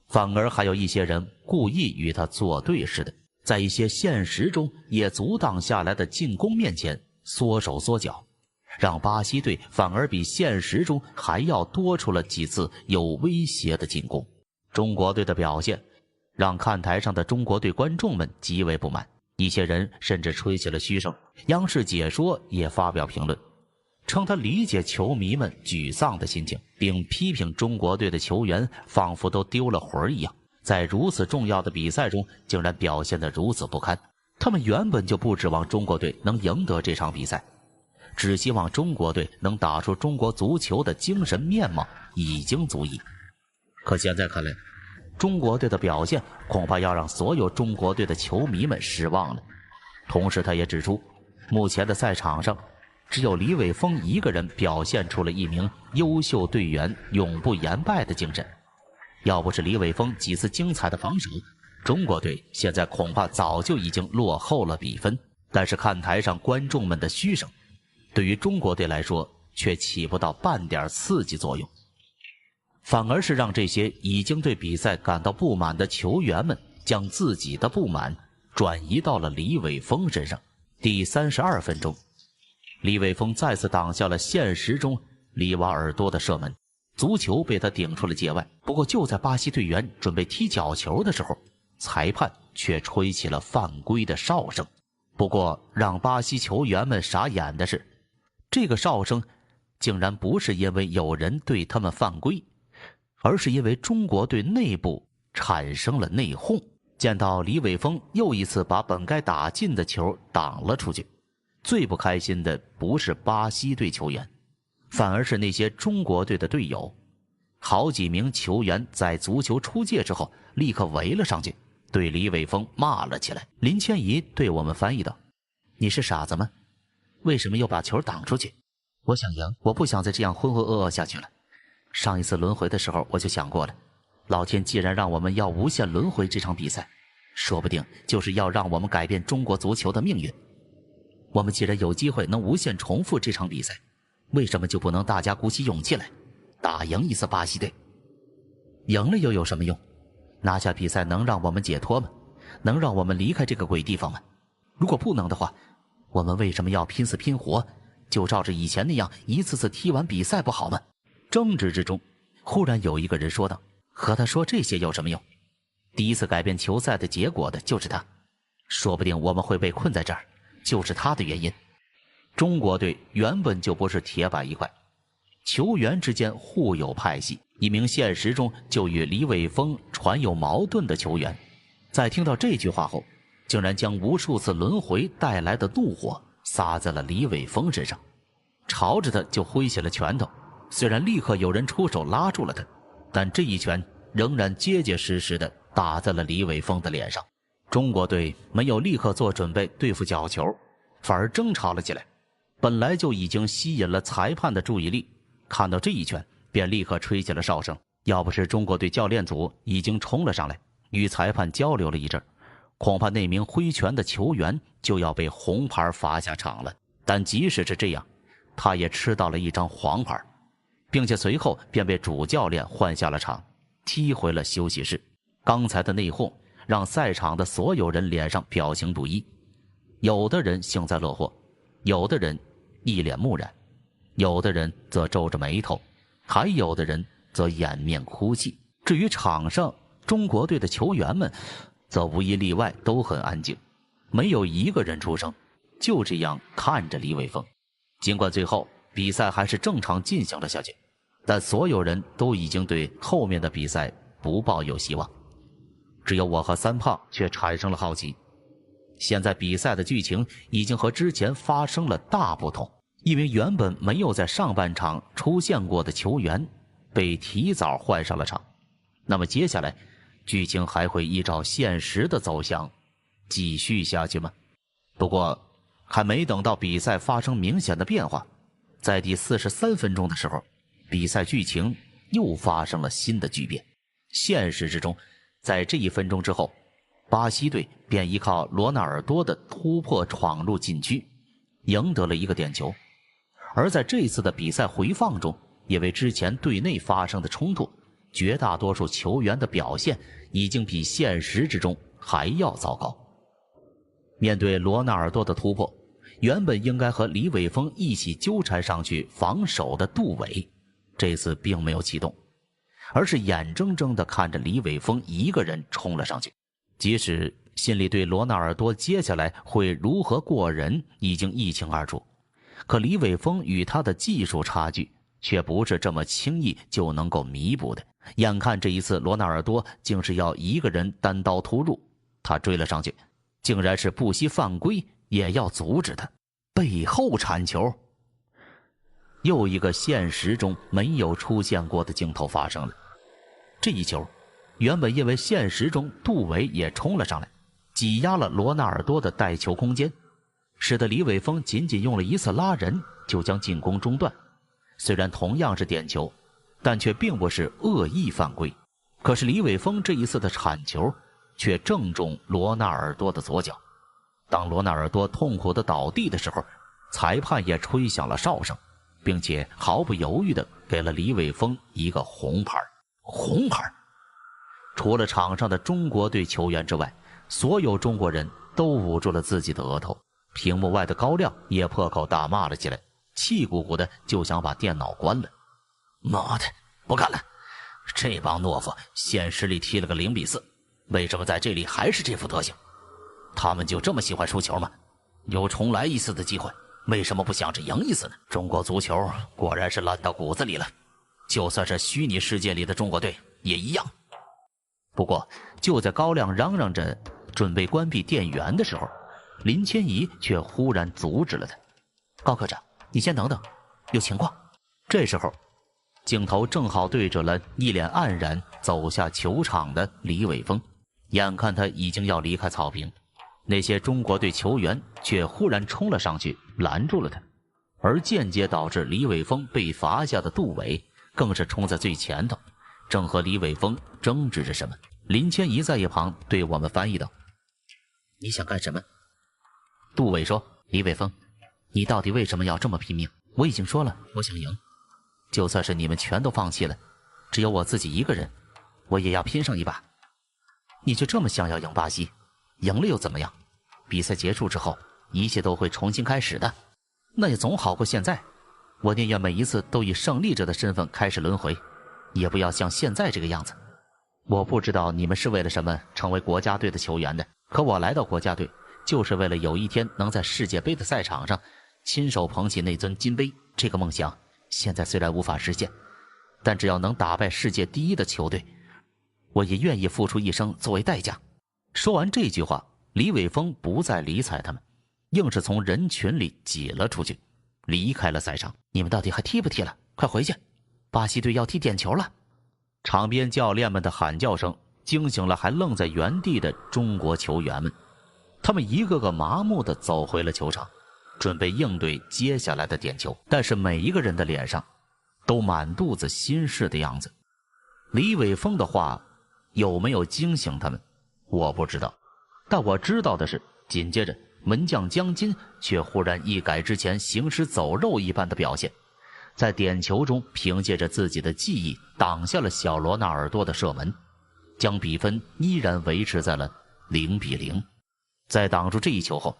反而还有一些人故意与他作对似的，在一些现实中也阻挡下来的进攻面前缩手缩脚，让巴西队反而比现实中还要多出了几次有威胁的进攻。中国队的表现让看台上的中国队观众们极为不满，一些人甚至吹起了嘘声。央视解说也发表评论，称他理解球迷们沮丧的心情，并批评中国队的球员仿佛都丢了魂一样，在如此重要的比赛中竟然表现得如此不堪。他们原本就不指望中国队能赢得这场比赛，只希望中国队能打出中国足球的精神面貌已经足矣。可现在看来，中国队的表现恐怕要让所有中国队的球迷们失望了。同时他也指出，目前的赛场上只有李伟峰一个人表现出了一名优秀队员永不言败的精神。要不是李伟峰几次精彩的防守，中国队现在恐怕早就已经落后了比分。但是看台上观众们的嘘声，对于中国队来说却起不到半点刺激作用，反而是让这些已经对比赛感到不满的球员们将自己的不满转移到了李伟峰身上。第32分钟，李伟峰再次挡下了现实中里瓦尔多的射门，足球被他顶出了界外。不过就在巴西队员准备踢角球的时候，裁判却吹起了犯规的哨声。不过让巴西球员们傻眼的是，这个哨声竟然不是因为有人对他们犯规，而是因为中国队内部产生了内讧。见到李伟峰又一次把本该打进的球挡了出去，最不开心的不是巴西队球员，反而是那些中国队的队友。好几名球员在足球出界之后立刻围了上去，对李伟峰骂了起来。林千怡对我们翻译道：“你是傻子吗？为什么又把球挡出去？我想赢，我不想再这样浑浑噩噩下去了。上一次轮回的时候我就想过了，老天既然让我们要无限轮回这场比赛，说不定就是要让我们改变中国足球的命运。我们既然有机会能无限重复这场比赛，为什么就不能大家鼓起勇气来打赢一次巴西队？赢了又有什么用？拿下比赛能让我们解脱吗？能让我们离开这个鬼地方吗？如果不能的话，我们为什么要拼死拼活，就照着以前那样一次次踢完比赛不好吗？”争执之中，忽然有一个人说道：“和他说这些有什么用？第一次改变球赛的结果的就是他，说不定我们会被困在这儿，就是他的原因。”中国队原本就不是铁板一块，球员之间互有派系。一名现实中就与李伟峰传有矛盾的球员，在听到这句话后，竟然将无数次轮回带来的怒火撒在了李伟峰身上，朝着他就挥起了拳头。虽然立刻有人出手拉住了他，但这一拳仍然结结实实地打在了李伟峰的脸上。中国队没有立刻做准备对付角球，反而争吵了起来。本来就已经吸引了裁判的注意力，看到这一拳便立刻吹起了哨声。要不是中国队教练组已经冲了上来与裁判交流了一阵，恐怕那名挥拳的球员就要被红牌罚下场了。但即使是这样，他也吃到了一张黄牌，并且随后便被主教练换下了场，踢回了休息室。刚才的内讧让赛场的所有人脸上表情不一，有的人幸灾乐祸，有的人一脸木然，有的人则皱着眉头，还有的人则掩面哭泣。至于场上中国队的球员们，则无一例外都很安静，没有一个人出声，就这样看着李玮峰。尽管最后比赛还是正常进行了下去，但所有人都已经对后面的比赛不抱有希望。只有我和三胖却产生了好奇。现在比赛的剧情已经和之前发生了大不同，一名原本没有在上半场出现过的球员被提早换上了场。那么接下来剧情还会依照现实的走向继续下去吗？不过还没等到比赛发生明显的变化，在第43分钟的时候，比赛剧情又发生了新的巨变。现实之中，在这1分钟之后，巴西队便依靠罗纳尔多的突破闯入禁区，赢得了一个点球。而在这次的比赛回放中，因为之前队内发生的冲突，绝大多数球员的表现已经比现实之中还要糟糕。面对罗纳尔多的突破，原本应该和李玮峰一起纠缠上去防守的杜伟，这次并没有启动，而是眼睁睁地看着李玮峰一个人冲了上去。即使心里对罗纳尔多接下来会如何过人已经一清二楚，可李玮峰与他的技术差距却不是这么轻易就能够弥补的。眼看这一次罗纳尔多竟是要一个人单刀突入，他追了上去，竟然是不惜犯规也要阻止他。背后铲球，又一个现实中没有出现过的镜头发生了。这一球原本因为现实中杜伟也冲了上来，挤压了罗纳尔多的带球空间，使得李玮峰仅仅用了一次拉人就将进攻中断。虽然同样是点球，但却并不是恶意犯规。可是李玮峰这一次的铲球却正中罗纳尔多的左脚。当罗纳尔多痛苦地倒地的时候，裁判也吹响了哨声，并且毫不犹豫地给了李玮峰一个红牌。红牌！除了场上的中国队球员之外，所有中国人都捂住了自己的额头。屏幕外的高亮也破口大骂了起来，气鼓鼓的就想把电脑关了。妈的，不干了！这帮懦夫现实里踢了个0-4，为什么在这里还是这副德行？他们就这么喜欢输球吗？有重来一次的机会，为什么不想着赢一次呢？中国足球果然是烂到骨子里了，就算是虚拟世界里的中国队也一样。不过就在高亮嚷嚷着准备关闭电源的时候，林千怡却忽然阻止了他。高科长，你先等等，有情况。这时候镜头正好对准了一脸黯然走下球场的李玮峰，眼看他已经要离开草坪，那些中国队球员却忽然冲了上去拦住了他，而间接导致李玮峰被罚下的杜伟更是冲在最前头，正和李玮峰争执着什么。林千怡在一旁对我们翻译道：你想干什么？杜伟说：李玮峰，你到底为什么要这么拼命？我已经说了，我想赢，就算是你们全都放弃了，只有我自己一个人，我也要拼上一把。你就这么想要赢巴西？赢了又怎么样？比赛结束之后，一切都会重新开始的，那也总好过现在。我宁愿每一次都以胜利者的身份开始轮回，也不要像现在这个样子。我不知道你们是为了什么成为国家队的球员的，可我来到国家队就是为了有一天能在世界杯的赛场上亲手捧起那尊金杯。这个梦想现在虽然无法实现，但只要能打败世界第一的球队，我也愿意付出一生作为代价。说完这句话，李玮峰不再理睬他们，硬是从人群里挤了出去，离开了赛场。你们到底还踢不踢了？快回去，巴西队要踢点球了！场边教练们的喊叫声惊醒了还愣在原地的中国球员们，他们一个个麻木地走回了球场，准备应对接下来的点球。但是每一个人的脸上都满肚子心事的样子。李玮峰的话有没有惊醒他们，我不知道，但我知道的是，紧接着门将江津却忽然一改之前行尸走肉一般的表现，在点球中凭借着自己的技艺挡下了小罗纳尔多的射门，将比分依然维持在了0-0。在挡住这一球后，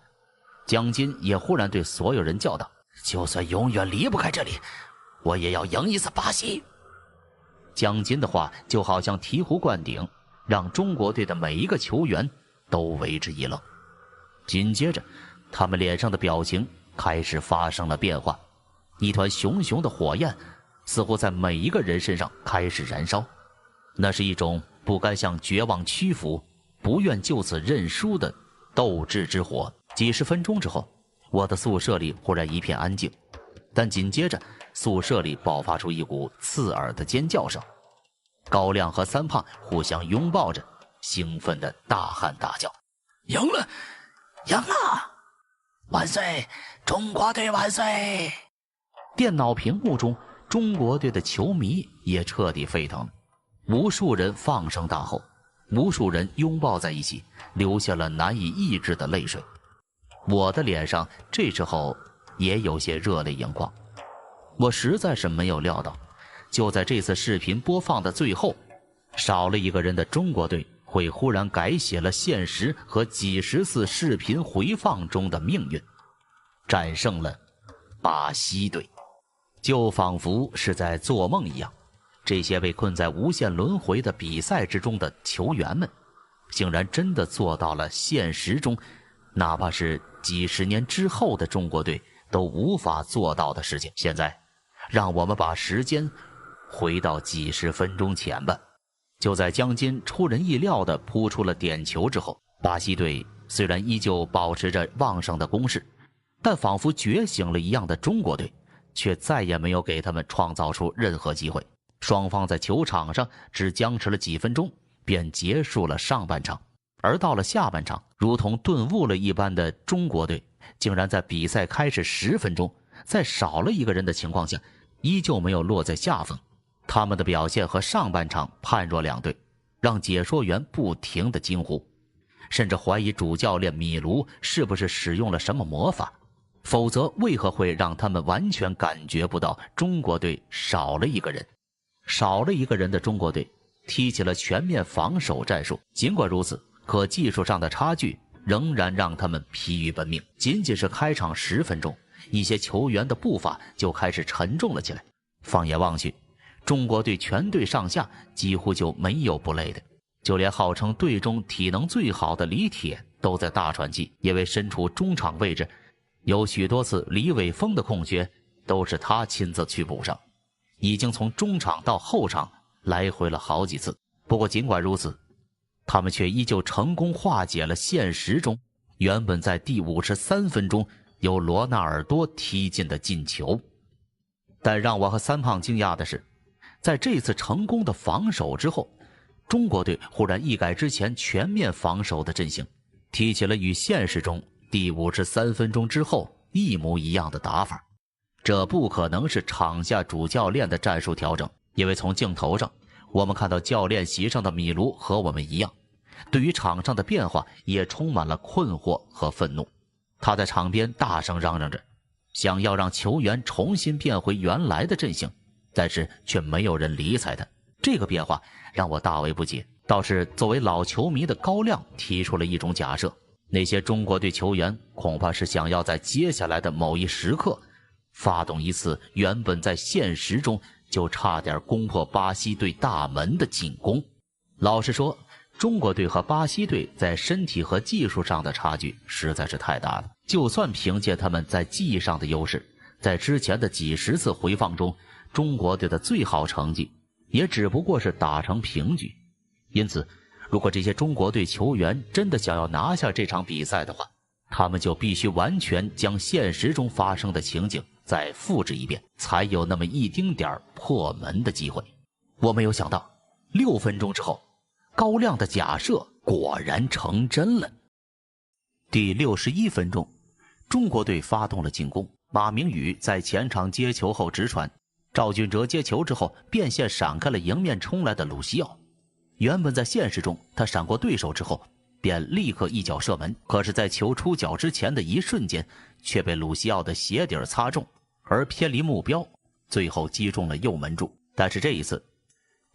江津也忽然对所有人叫道：就算永远离不开这里，我也要赢一次巴西。江津的话就好像醍醐灌顶，让中国队的每一个球员都为之一愣。紧接着他们脸上的表情开始发生了变化，一团熊熊的火焰似乎在每一个人身上开始燃烧，那是一种不甘向绝望屈服，不愿就此认输的斗志之火。几十分钟之后，我的宿舍里忽然一片安静，但紧接着宿舍里爆发出一股刺耳的尖叫声。高亮和三胖互相拥抱着，兴奋地大喊大叫：赢了，赢了，万岁，中国队万岁！电脑屏幕中，中国队的球迷也彻底沸腾了，无数人放声大吼，无数人拥抱在一起，流下了难以抑制的泪水。我的脸上这时候也有些热泪盈眶。我实在是没有料到，就在这次视频播放的最后，少了一个人的中国队会忽然改写了现实和几十次视频回放中的命运，战胜了巴西队。就仿佛是在做梦一样，这些被困在无限轮回的比赛之中的球员们，竟然真的做到了现实中哪怕是几十年之后的中国队都无法做到的事情。现在让我们把时间回到几十分钟前吧。就在江津出人意料地扑出了点球之后，巴西队虽然依旧保持着旺盛的攻势，但仿佛觉醒了一样的中国队却再也没有给他们创造出任何机会。双方在球场上只僵持了几分钟便结束了上半场，而到了下半场，如同顿悟了一般的中国队竟然在比赛开始10分钟，在少了一个人的情况下依旧没有落在下风。他们的表现和上半场判若两队，让解说员不停地惊呼，甚至怀疑主教练米卢是不是使用了什么魔法，否则为何会让他们完全感觉不到中国队少了一个人。少了一个人的中国队踢起了全面防守战术，尽管如此，可技术上的差距仍然让他们疲于奔命。仅仅是开场10分钟，一些球员的步伐就开始沉重了起来。放眼望去，中国队全队上下几乎就没有不累的，就连号称队中体能最好的李铁都在大喘气，因为身处中场位置，有许多次李玮峰的空缺都是他亲自去补上，已经从中场到后场来回了好几次。不过尽管如此，他们却依旧成功化解了现实中原本在第53分钟由罗纳尔多踢进的进球。但让我和三胖惊讶的是，在这次成功的防守之后，中国队忽然一改之前全面防守的阵型，踢起了与现实中第53分钟之后一模一样的打法。这不可能是场下主教练的战术调整，因为从镜头上我们看到教练席上的米卢和我们一样，对于场上的变化也充满了困惑和愤怒。他在场边大声嚷嚷着，想要让球员重新变回原来的阵型，但是却没有人理睬他。这个变化让我大为不解，倒是作为老球迷的高亮提出了一种假设，那些中国队球员恐怕是想要在接下来的某一时刻发动一次原本在现实中就差点攻破巴西队大门的进攻。老实说，中国队和巴西队在身体和技术上的差距实在是太大了，就算凭借他们在技艺上的优势，在之前的几十次回放中，中国队的最好成绩也只不过是打成平局。因此，如果这些中国队球员真的想要拿下这场比赛的话，他们就必须完全将现实中发生的情景再复制一遍，才有那么一丁点破门的机会。我没有想到6分钟之后，高亮的假设果然成真了。第61分钟，中国队发动了进攻，马明宇在前场接球后直传，赵俊哲接球之后变线闪开了迎面冲来的鲁西奥。原本在现实中他闪过对手之后便立刻一脚射门，可是在球出脚之前的一瞬间却被鲁西奥的鞋底擦中，而偏离目标，最后击中了右门柱。但是这一次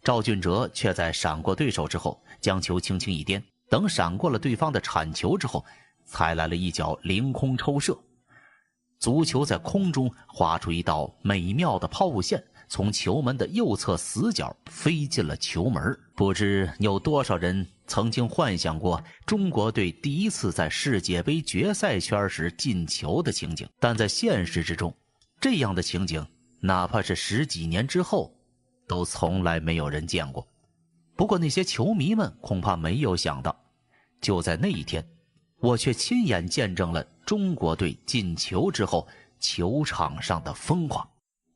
赵俊哲却在闪过对手之后将球轻轻一颠，等闪过了对方的铲球之后，才来了一脚凌空抽射，足球在空中画出一道美妙的抛物线，从球门的右侧死角飞进了球门。不知有多少人曾经幻想过中国队第一次在世界杯决赛圈时进球的情景，但在现实之中，这样的情景哪怕是10几年之后都从来没有人见过。不过那些球迷们恐怕没有想到，就在那一天，我却亲眼见证了中国队进球之后球场上的疯狂。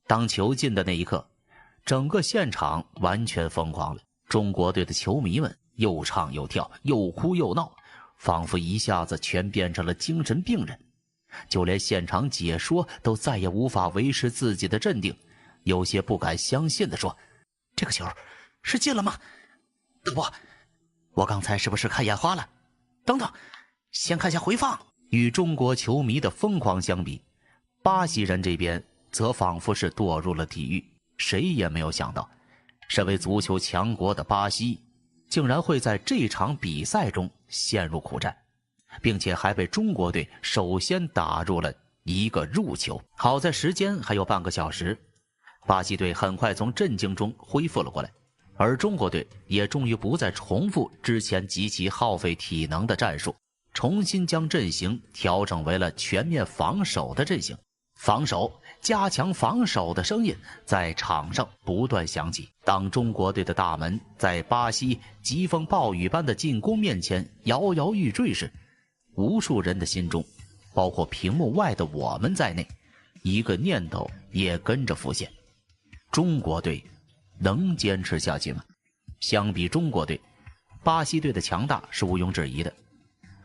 当球进的那一刻，整个现场完全疯狂了。中国队的球迷们又唱又跳，又哭又闹，仿佛一下子全变成了精神病人。就连现场解说都再也无法维持自己的镇定，有些不敢相信地说：“这个球是进了吗？导播，我刚才是不是看眼花了？等等，先看下回放。”与中国球迷的疯狂相比，巴西人这边则仿佛是堕入了地狱。谁也没有想到，身为足球强国的巴西竟然会在这场比赛中陷入苦战，并且还被中国队首先打入了一个入球。好在时间还有半个小时，巴西队很快从震惊中恢复了过来，而中国队也终于不再重复之前极其耗费体能的战术，重新将阵型调整为了全面防守的阵型。防守，加强防守的声音在场上不断响起。当中国队的大门在巴西疾风暴雨般的进攻面前摇摇欲坠时，无数人的心中，包括屏幕外的我们在内，一个念头也跟着浮现：中国队能坚持下去吗？相比中国队，巴西队的强大是毋庸置疑的，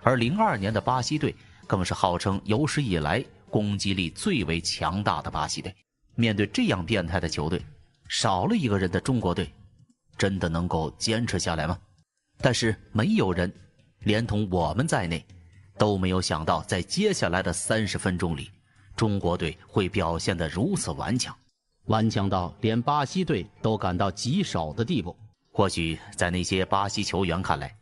而02年的巴西队更是号称有史以来攻击力最为强大的巴西队。面对这样变态的球队，少了一个人的中国队真的能够坚持下来吗？但是没有人，连同我们在内，都没有想到在接下来的30分钟里，中国队会表现得如此顽强，顽强到连巴西队都感到棘手的地步。或许在那些巴西球员看来，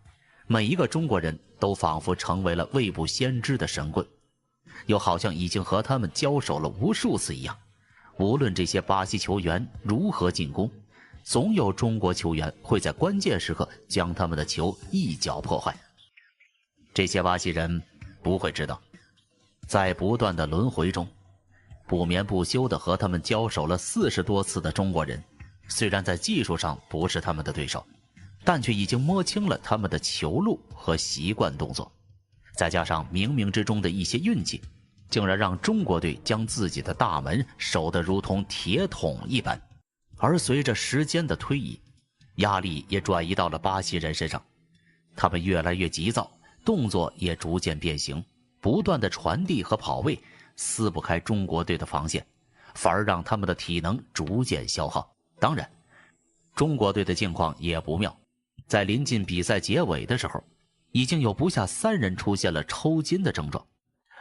每一个中国人都仿佛成为了未卜先知的神棍，又好像已经和他们交手了无数次一样。无论这些巴西球员如何进攻，总有中国球员会在关键时刻将他们的球一脚破坏。这些巴西人不会知道，在不断的轮回中，不眠不休地和他们交手了40多次的中国人，虽然在技术上不是他们的对手，但却已经摸清了他们的球路和习惯动作，再加上冥冥之中的一些运气，竟然让中国队将自己的大门守得如同铁桶一般。而随着时间的推移，压力也转移到了巴西人身上，他们越来越急躁，动作也逐渐变形，不断的传递和跑位撕不开中国队的防线，反而让他们的体能逐渐消耗。当然，中国队的境况也不妙，在临近比赛结尾的时候，已经有不下3人出现了抽筋的症状，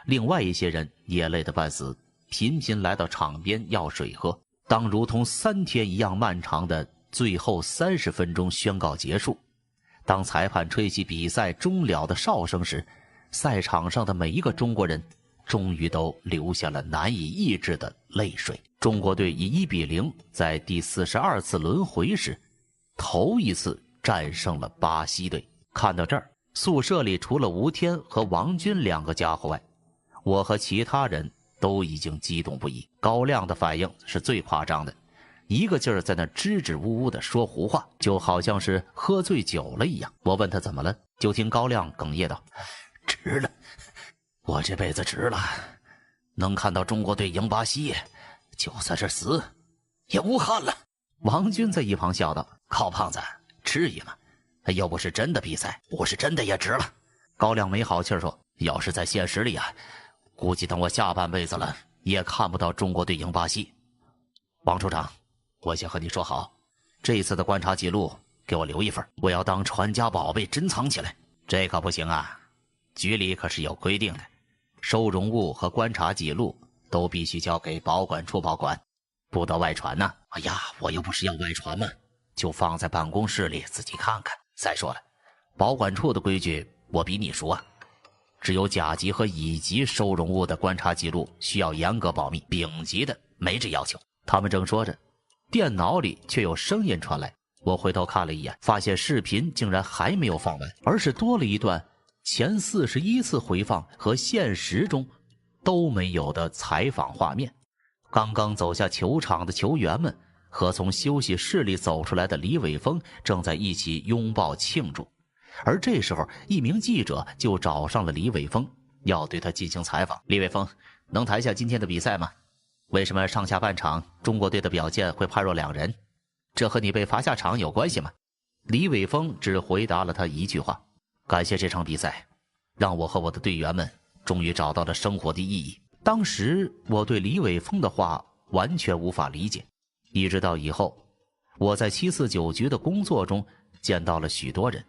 另外一些人也累得半死，频频来到场边要水喝。当如同3天一样漫长的最后30分钟宣告结束，当裁判吹起比赛终了的哨声时，赛场上的每一个中国人终于都流下了难以抑制的泪水。中国队以1-0在第42次轮回时头一次战胜了巴西队。看到这儿，宿舍里除了吴天和王军2个家伙外，我和其他人都已经激动不已。高亮的反应是最夸张的，一个劲儿在那支支吾吾的说胡话，就好像是喝醉酒了一样。我问他怎么了，就听高亮哽咽道：“值了，我这辈子值了，能看到中国队赢巴西，就算是死也无憾了。”王军在一旁笑道：“靠胖子，至于吗？又不是真的比赛，不是真的也值了。”高亮没好气说：“要是在现实里啊，估计等我下半辈子了也看不到中国队赢巴西。王处长，我先和你说好，这次的观察记录给我留一份，我要当传家宝贝珍藏起来。这可不行啊，局里可是有规定的，收容物和观察记录都必须交给保管处保管，不得外传呢。哎呀，我又不是要外传嘛，就放在办公室里自己看看。再说了，保管处的规矩我比你熟啊，只有甲级和乙级收容物的观察记录需要严格保密，丙级的没这要求。他们正说着，电脑里却有声音传来。我回头看了一眼，发现视频竟然还没有放完，而是多了一段前41次回放和现实中都没有的采访画面。刚刚走下球场的球员们和从休息室里走出来的李伟峰正在一起拥抱庆祝，而这时候一名记者就找上了李伟峰，要对他进行采访。李伟峰，能谈下今天的比赛吗？为什么上下半场中国队的表现会判若两人？这和你被罚下场有关系吗？李伟峰只回答了他一句话：感谢这场比赛，让我和我的队员们终于找到了生活的意义。当时我对李伟峰的话完全无法理解，一直到以后我在749局的工作中见到了许多人，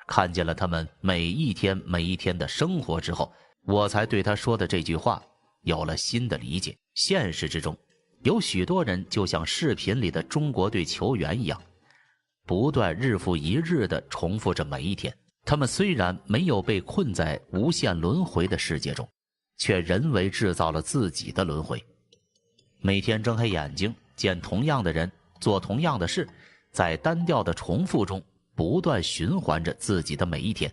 看见了他们每一天的生活之后，我才对他说的这句话有了新的理解。现实之中有许多人就像视频里的中国队球员一样，不断日复一日地重复着每一天。他们虽然没有被困在无限轮回的世界中，却人为制造了自己的轮回。每天睁开眼睛见同样的人做同样的事，在单调的重复中不断循环着自己的每一天，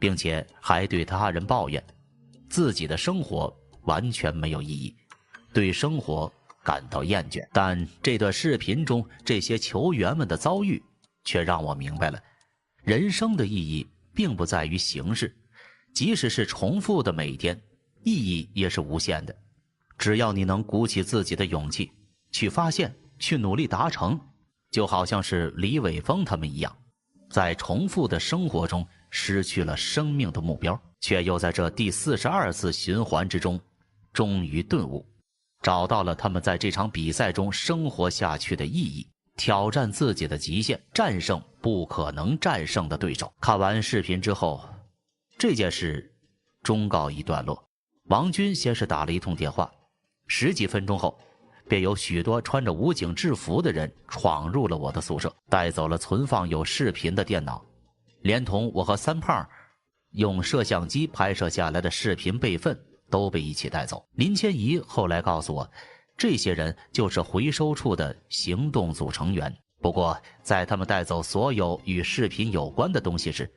并且还对他人抱怨自己的生活完全没有意义，对生活感到厌倦。但这段视频中这些球员们的遭遇却让我明白了，人生的意义并不在于形式，即使是重复的每一天，意义也是无限的。只要你能鼓起自己的勇气去发现，去努力达成，就好像是李伟峰他们一样，在重复的生活中失去了生命的目标，却又在这第42次循环之中终于顿悟，找到了他们在这场比赛中生活下去的意义，挑战自己的极限，战胜不可能战胜的对手。看完视频之后，这件事终告一段落。王军先是打了一通电话，10几分钟后便有许多穿着武警制服的人闯入了我的宿舍，带走了存放有视频的电脑，连同我和三胖用摄像机拍摄下来的视频备份都被一起带走。林千怡后来告诉我，这些人就是回收处的行动组成员，不过在他们带走所有与视频有关的东西时，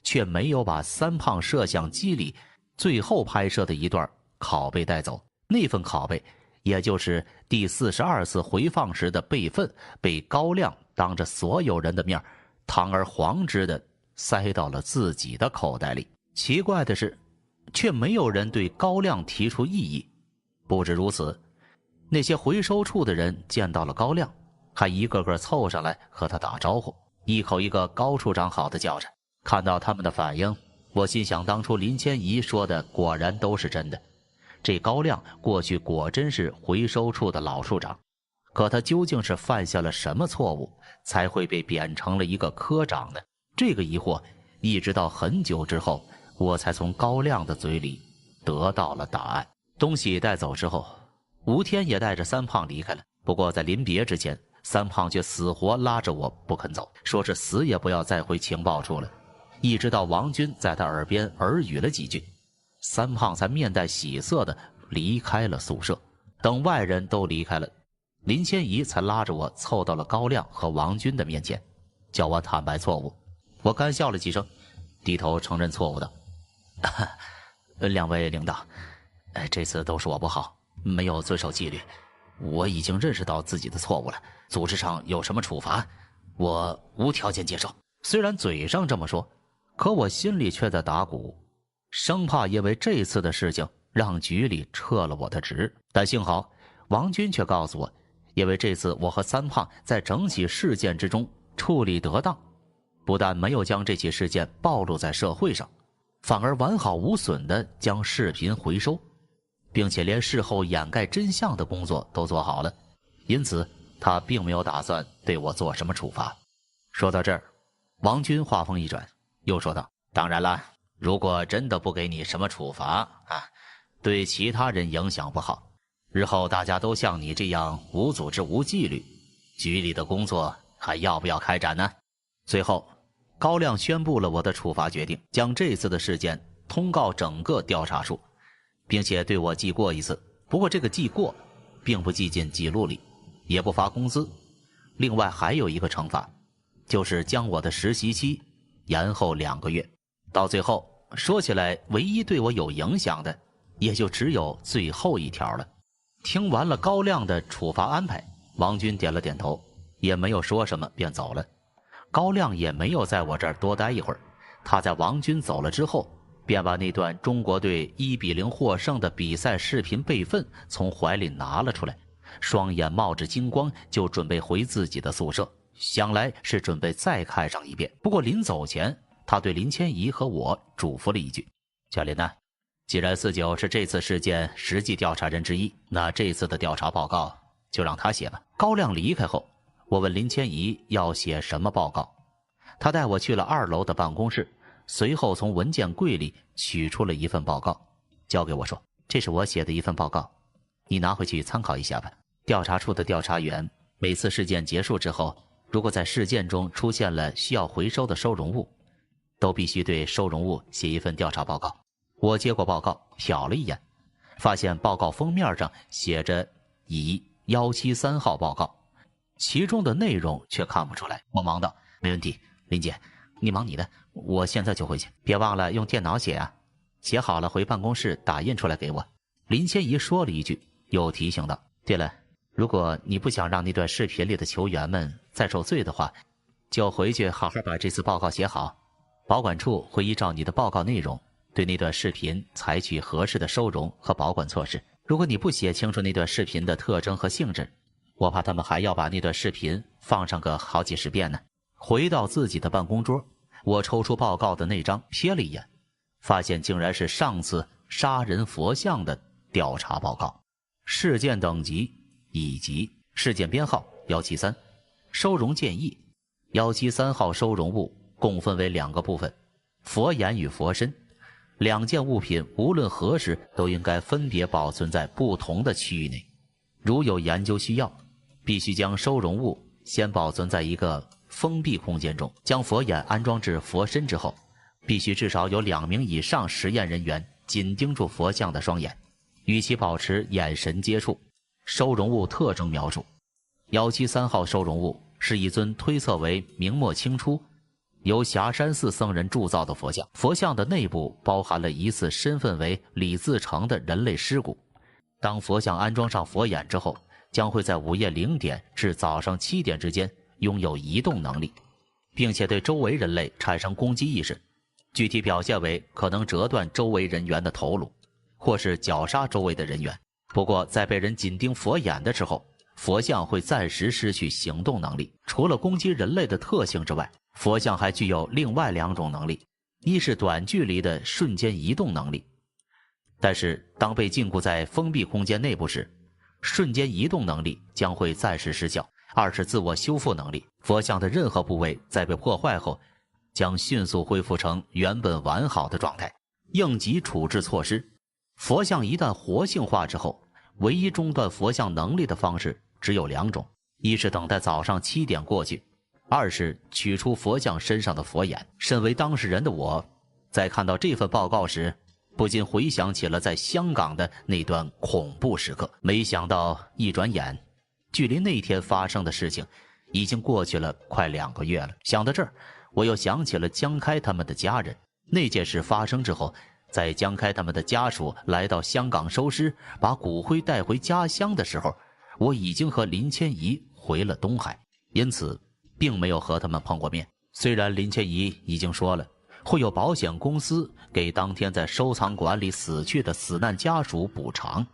却没有把三胖摄像机里最后拍摄的一段拷贝带走。那份拷贝也就是第42次回放时的备份，被高亮当着所有人的面堂而皇之的塞到了自己的口袋里。奇怪的是，却没有人对高亮提出异议。不止如此，那些回收处的人见到了高亮，还一个个凑上来和他打招呼，一口一个高处长好的叫着。看到他们的反应，我心想当初林千怡说的果然都是真的，这高亮过去果真是回收处的老处长，可他究竟是犯下了什么错误，才会被贬成了一个科长呢？这个疑惑一直到很久之后，我才从高亮的嘴里得到了答案。东西带走之后，吴天也带着三胖离开了，不过在临别之前，三胖却死活拉着我不肯走，说是死也不要再回情报处了。一直到王军在他耳边耳语了几句，三胖才面带喜色地离开了宿舍。等外人都离开了，林千怡才拉着我凑到了高亮和王军的面前，叫我坦白错误。我干笑了几声，低头承认错误道：两位领导，这次都是我不好，没有遵守纪律，我已经认识到自己的错误了，组织上有什么处罚，我无条件接受。虽然嘴上这么说，可我心里却在打鼓，生怕因为这次的事情让局里撤了我的职。但幸好王军却告诉我，因为这次我和三胖在整起事件之中处理得当，不但没有将这起事件暴露在社会上，反而完好无损地将视频回收，并且连事后掩盖真相的工作都做好了，因此他并没有打算对我做什么处罚。说到这儿，王军话锋一转，又说道：当然了，如果真的不给你什么处罚啊，对其他人影响不好，日后大家都像你这样无组织无纪律，局里的工作还要不要开展呢？最后，高亮宣布了我的处罚决定，将这次的事件通告整个调查处，并且对我记过一次。不过这个记过并不记进记录里，也不发工资。另外还有一个惩罚，就是将我的实习期延后2个月。到最后，说起来唯一对我有影响的也就只有最后一条了。听完了高亮的处罚安排，王军点了点头，也没有说什么便走了。高亮也没有在我这儿多待一会儿，他在王军走了之后，便把那段中国队1-0获胜的比赛视频备份从怀里拿了出来，双眼冒着金光，就准备回自己的宿舍，想来是准备再看上一遍。不过临走前，他对林千怡和我嘱咐了一句：小林呢，既然49是这次事件实际调查人之一，那这次的调查报告就让他写吧。高亮离开后，我问林千怡要写什么报告，他带我去了2楼的办公室，随后从文件柜里取出了一份报告，交给我说：这是我写的一份报告，你拿回去参考一下吧。调查处的调查员每次事件结束之后，如果在事件中出现了需要回收的收容物，都必须对收容物写一份调查报告。我接过报告瞟了一眼，发现报告封面上写着乙173号报告，其中的内容却看不出来。我忙道：没问题，林姐，你忙你的，我现在就回去，别忘了用电脑写啊，写好了回办公室打印出来给我。林千怡说了一句，又提醒道：对了，如果你不想让那段视频里的球员们再受罪的话，就回去好好把这次报告写好，保管处会依照你的报告内容对那段视频采取合适的收容和保管措施。如果你不写清楚那段视频的特征和性质，我怕他们还要把那段视频放上个好几十遍呢。回到自己的办公桌，我抽出报告的那张瞥了一眼，发现竟然是上次杀人佛像的调查报告。事件等级乙级，事件编号173，收容建议173号收容物共分为2个部分，佛眼与佛身。2件物品无论何时都应该分别保存在不同的区域内。如有研究需要，必须将收容物先保存在一个封闭空间中，将佛眼安装至佛身之后，必须至少有2名以上实验人员紧盯住佛像的双眼，与其保持眼神接触。收容物特征描述：173号收容物是一尊推测为明末清初由霞山寺僧人铸造的佛像，佛像的内部包含了疑似身份为李自成的人类尸骨。当佛像安装上佛眼之后，将会在午夜0点至早上7点之间拥有移动能力，并且对周围人类产生攻击意识，具体表现为可能折断周围人员的头颅，或是绞杀周围的人员。不过在被人紧盯佛眼的时候，佛像会暂时失去行动能力。除了攻击人类的特性之外，佛像还具有另外2种能力，一是短距离的瞬间移动能力，但是当被禁锢在封闭空间内部时，瞬间移动能力将会暂时失效。2是自我修复能力，佛像的任何部位在被破坏后将迅速恢复成原本完好的状态。应急处置措施：佛像一旦活性化之后，唯一中断佛像能力的方式只有2种，一是等待早上7点过去，2是取出佛像身上的佛眼。身为当事人的我，在看到这份报告时，不禁回想起了在香港的那段恐怖时刻。没想到一转眼，距离那天发生的事情已经过去了快2个月了。想到这儿，我又想起了江开他们的家人。那件事发生之后，在江开他们的家属来到香港收尸，把骨灰带回家乡的时候，我已经和林千怡回了东海，因此并没有和他们碰过面。虽然林千怡已经说了会有保险公司给当天在收藏馆里死去的死难家属补偿，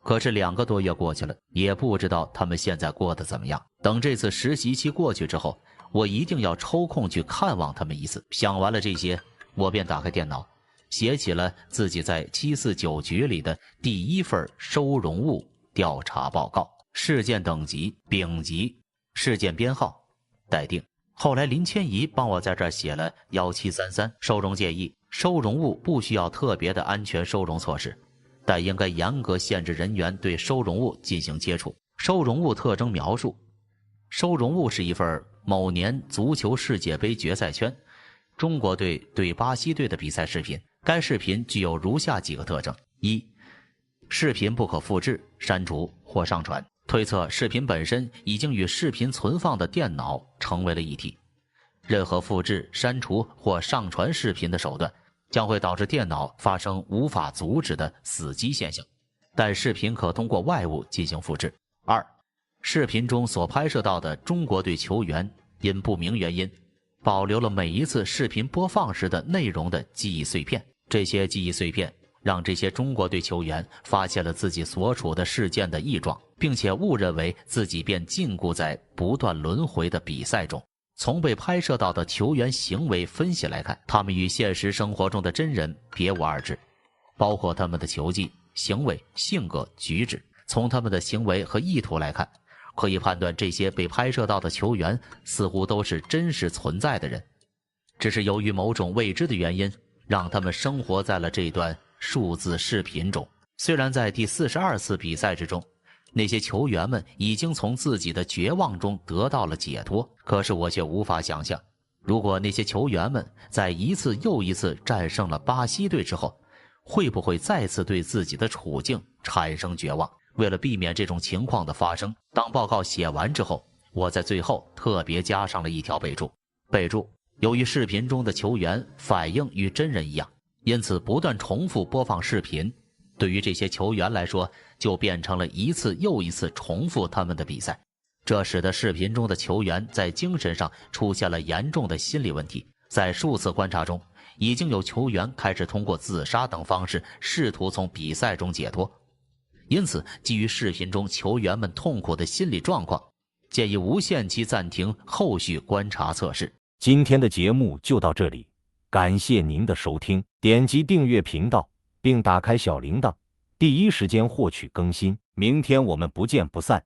可是2个多月过去了，也不知道他们现在过得怎么样。等这次实习期过去之后，我一定要抽空去看望他们一次。想完了这些，我便打开电脑，写起了自己在749局里的第1份收容物调查报告。事件等级丙级，事件编号待定。后来林千怡帮我在这儿写了1733收容建议，收容物不需要特别的安全收容措施，但应该严格限制人员对收容物进行接触。收容物特征描述：收容物是一份某年足球世界杯决赛圈中国队对巴西队的比赛视频，该视频具有如下几个特征：一、视频不可复制、删除或上传，推测视频本身已经与视频存放的电脑成为了一体。任何复制、删除或上传视频的手段将会导致电脑发生无法阻止的死机现象，但视频可通过外物进行复制。二、视频中所拍摄到的中国队球员因不明原因保留了每一次视频播放时的内容的记忆碎片，这些记忆碎片让这些中国队球员发现了自己所处的事件的异状，并且误认为自己便禁锢在不断轮回的比赛中。从被拍摄到的球员行为分析来看，他们与现实生活中的真人别无二致，包括他们的球技、行为、性格、举止。从他们的行为和意图来看，可以判断这些被拍摄到的球员似乎都是真实存在的人，只是由于某种未知的原因，让他们生活在了这段数字视频中。虽然在第42次比赛之中，那些球员们已经从自己的绝望中得到了解脱，可是我却无法想象，如果那些球员们在一次又一次战胜了巴西队之后，会不会再次对自己的处境产生绝望。为了避免这种情况的发生，当报告写完之后，我在最后特别加上了一条备注。由于视频中的球员反应与真人一样，因此不断重复播放视频，对于这些球员来说，就变成了一次又一次重复他们的比赛。这使得视频中的球员在精神上出现了严重的心理问题。在数次观察中，已经有球员开始通过自杀等方式试图从比赛中解脱。因此，基于视频中球员们痛苦的心理状况，建议无限期暂停后续观察测试。今天的节目就到这里，感谢您的收听，点击订阅频道，并打开小铃铛，第一时间获取更新。明天我们不见不散。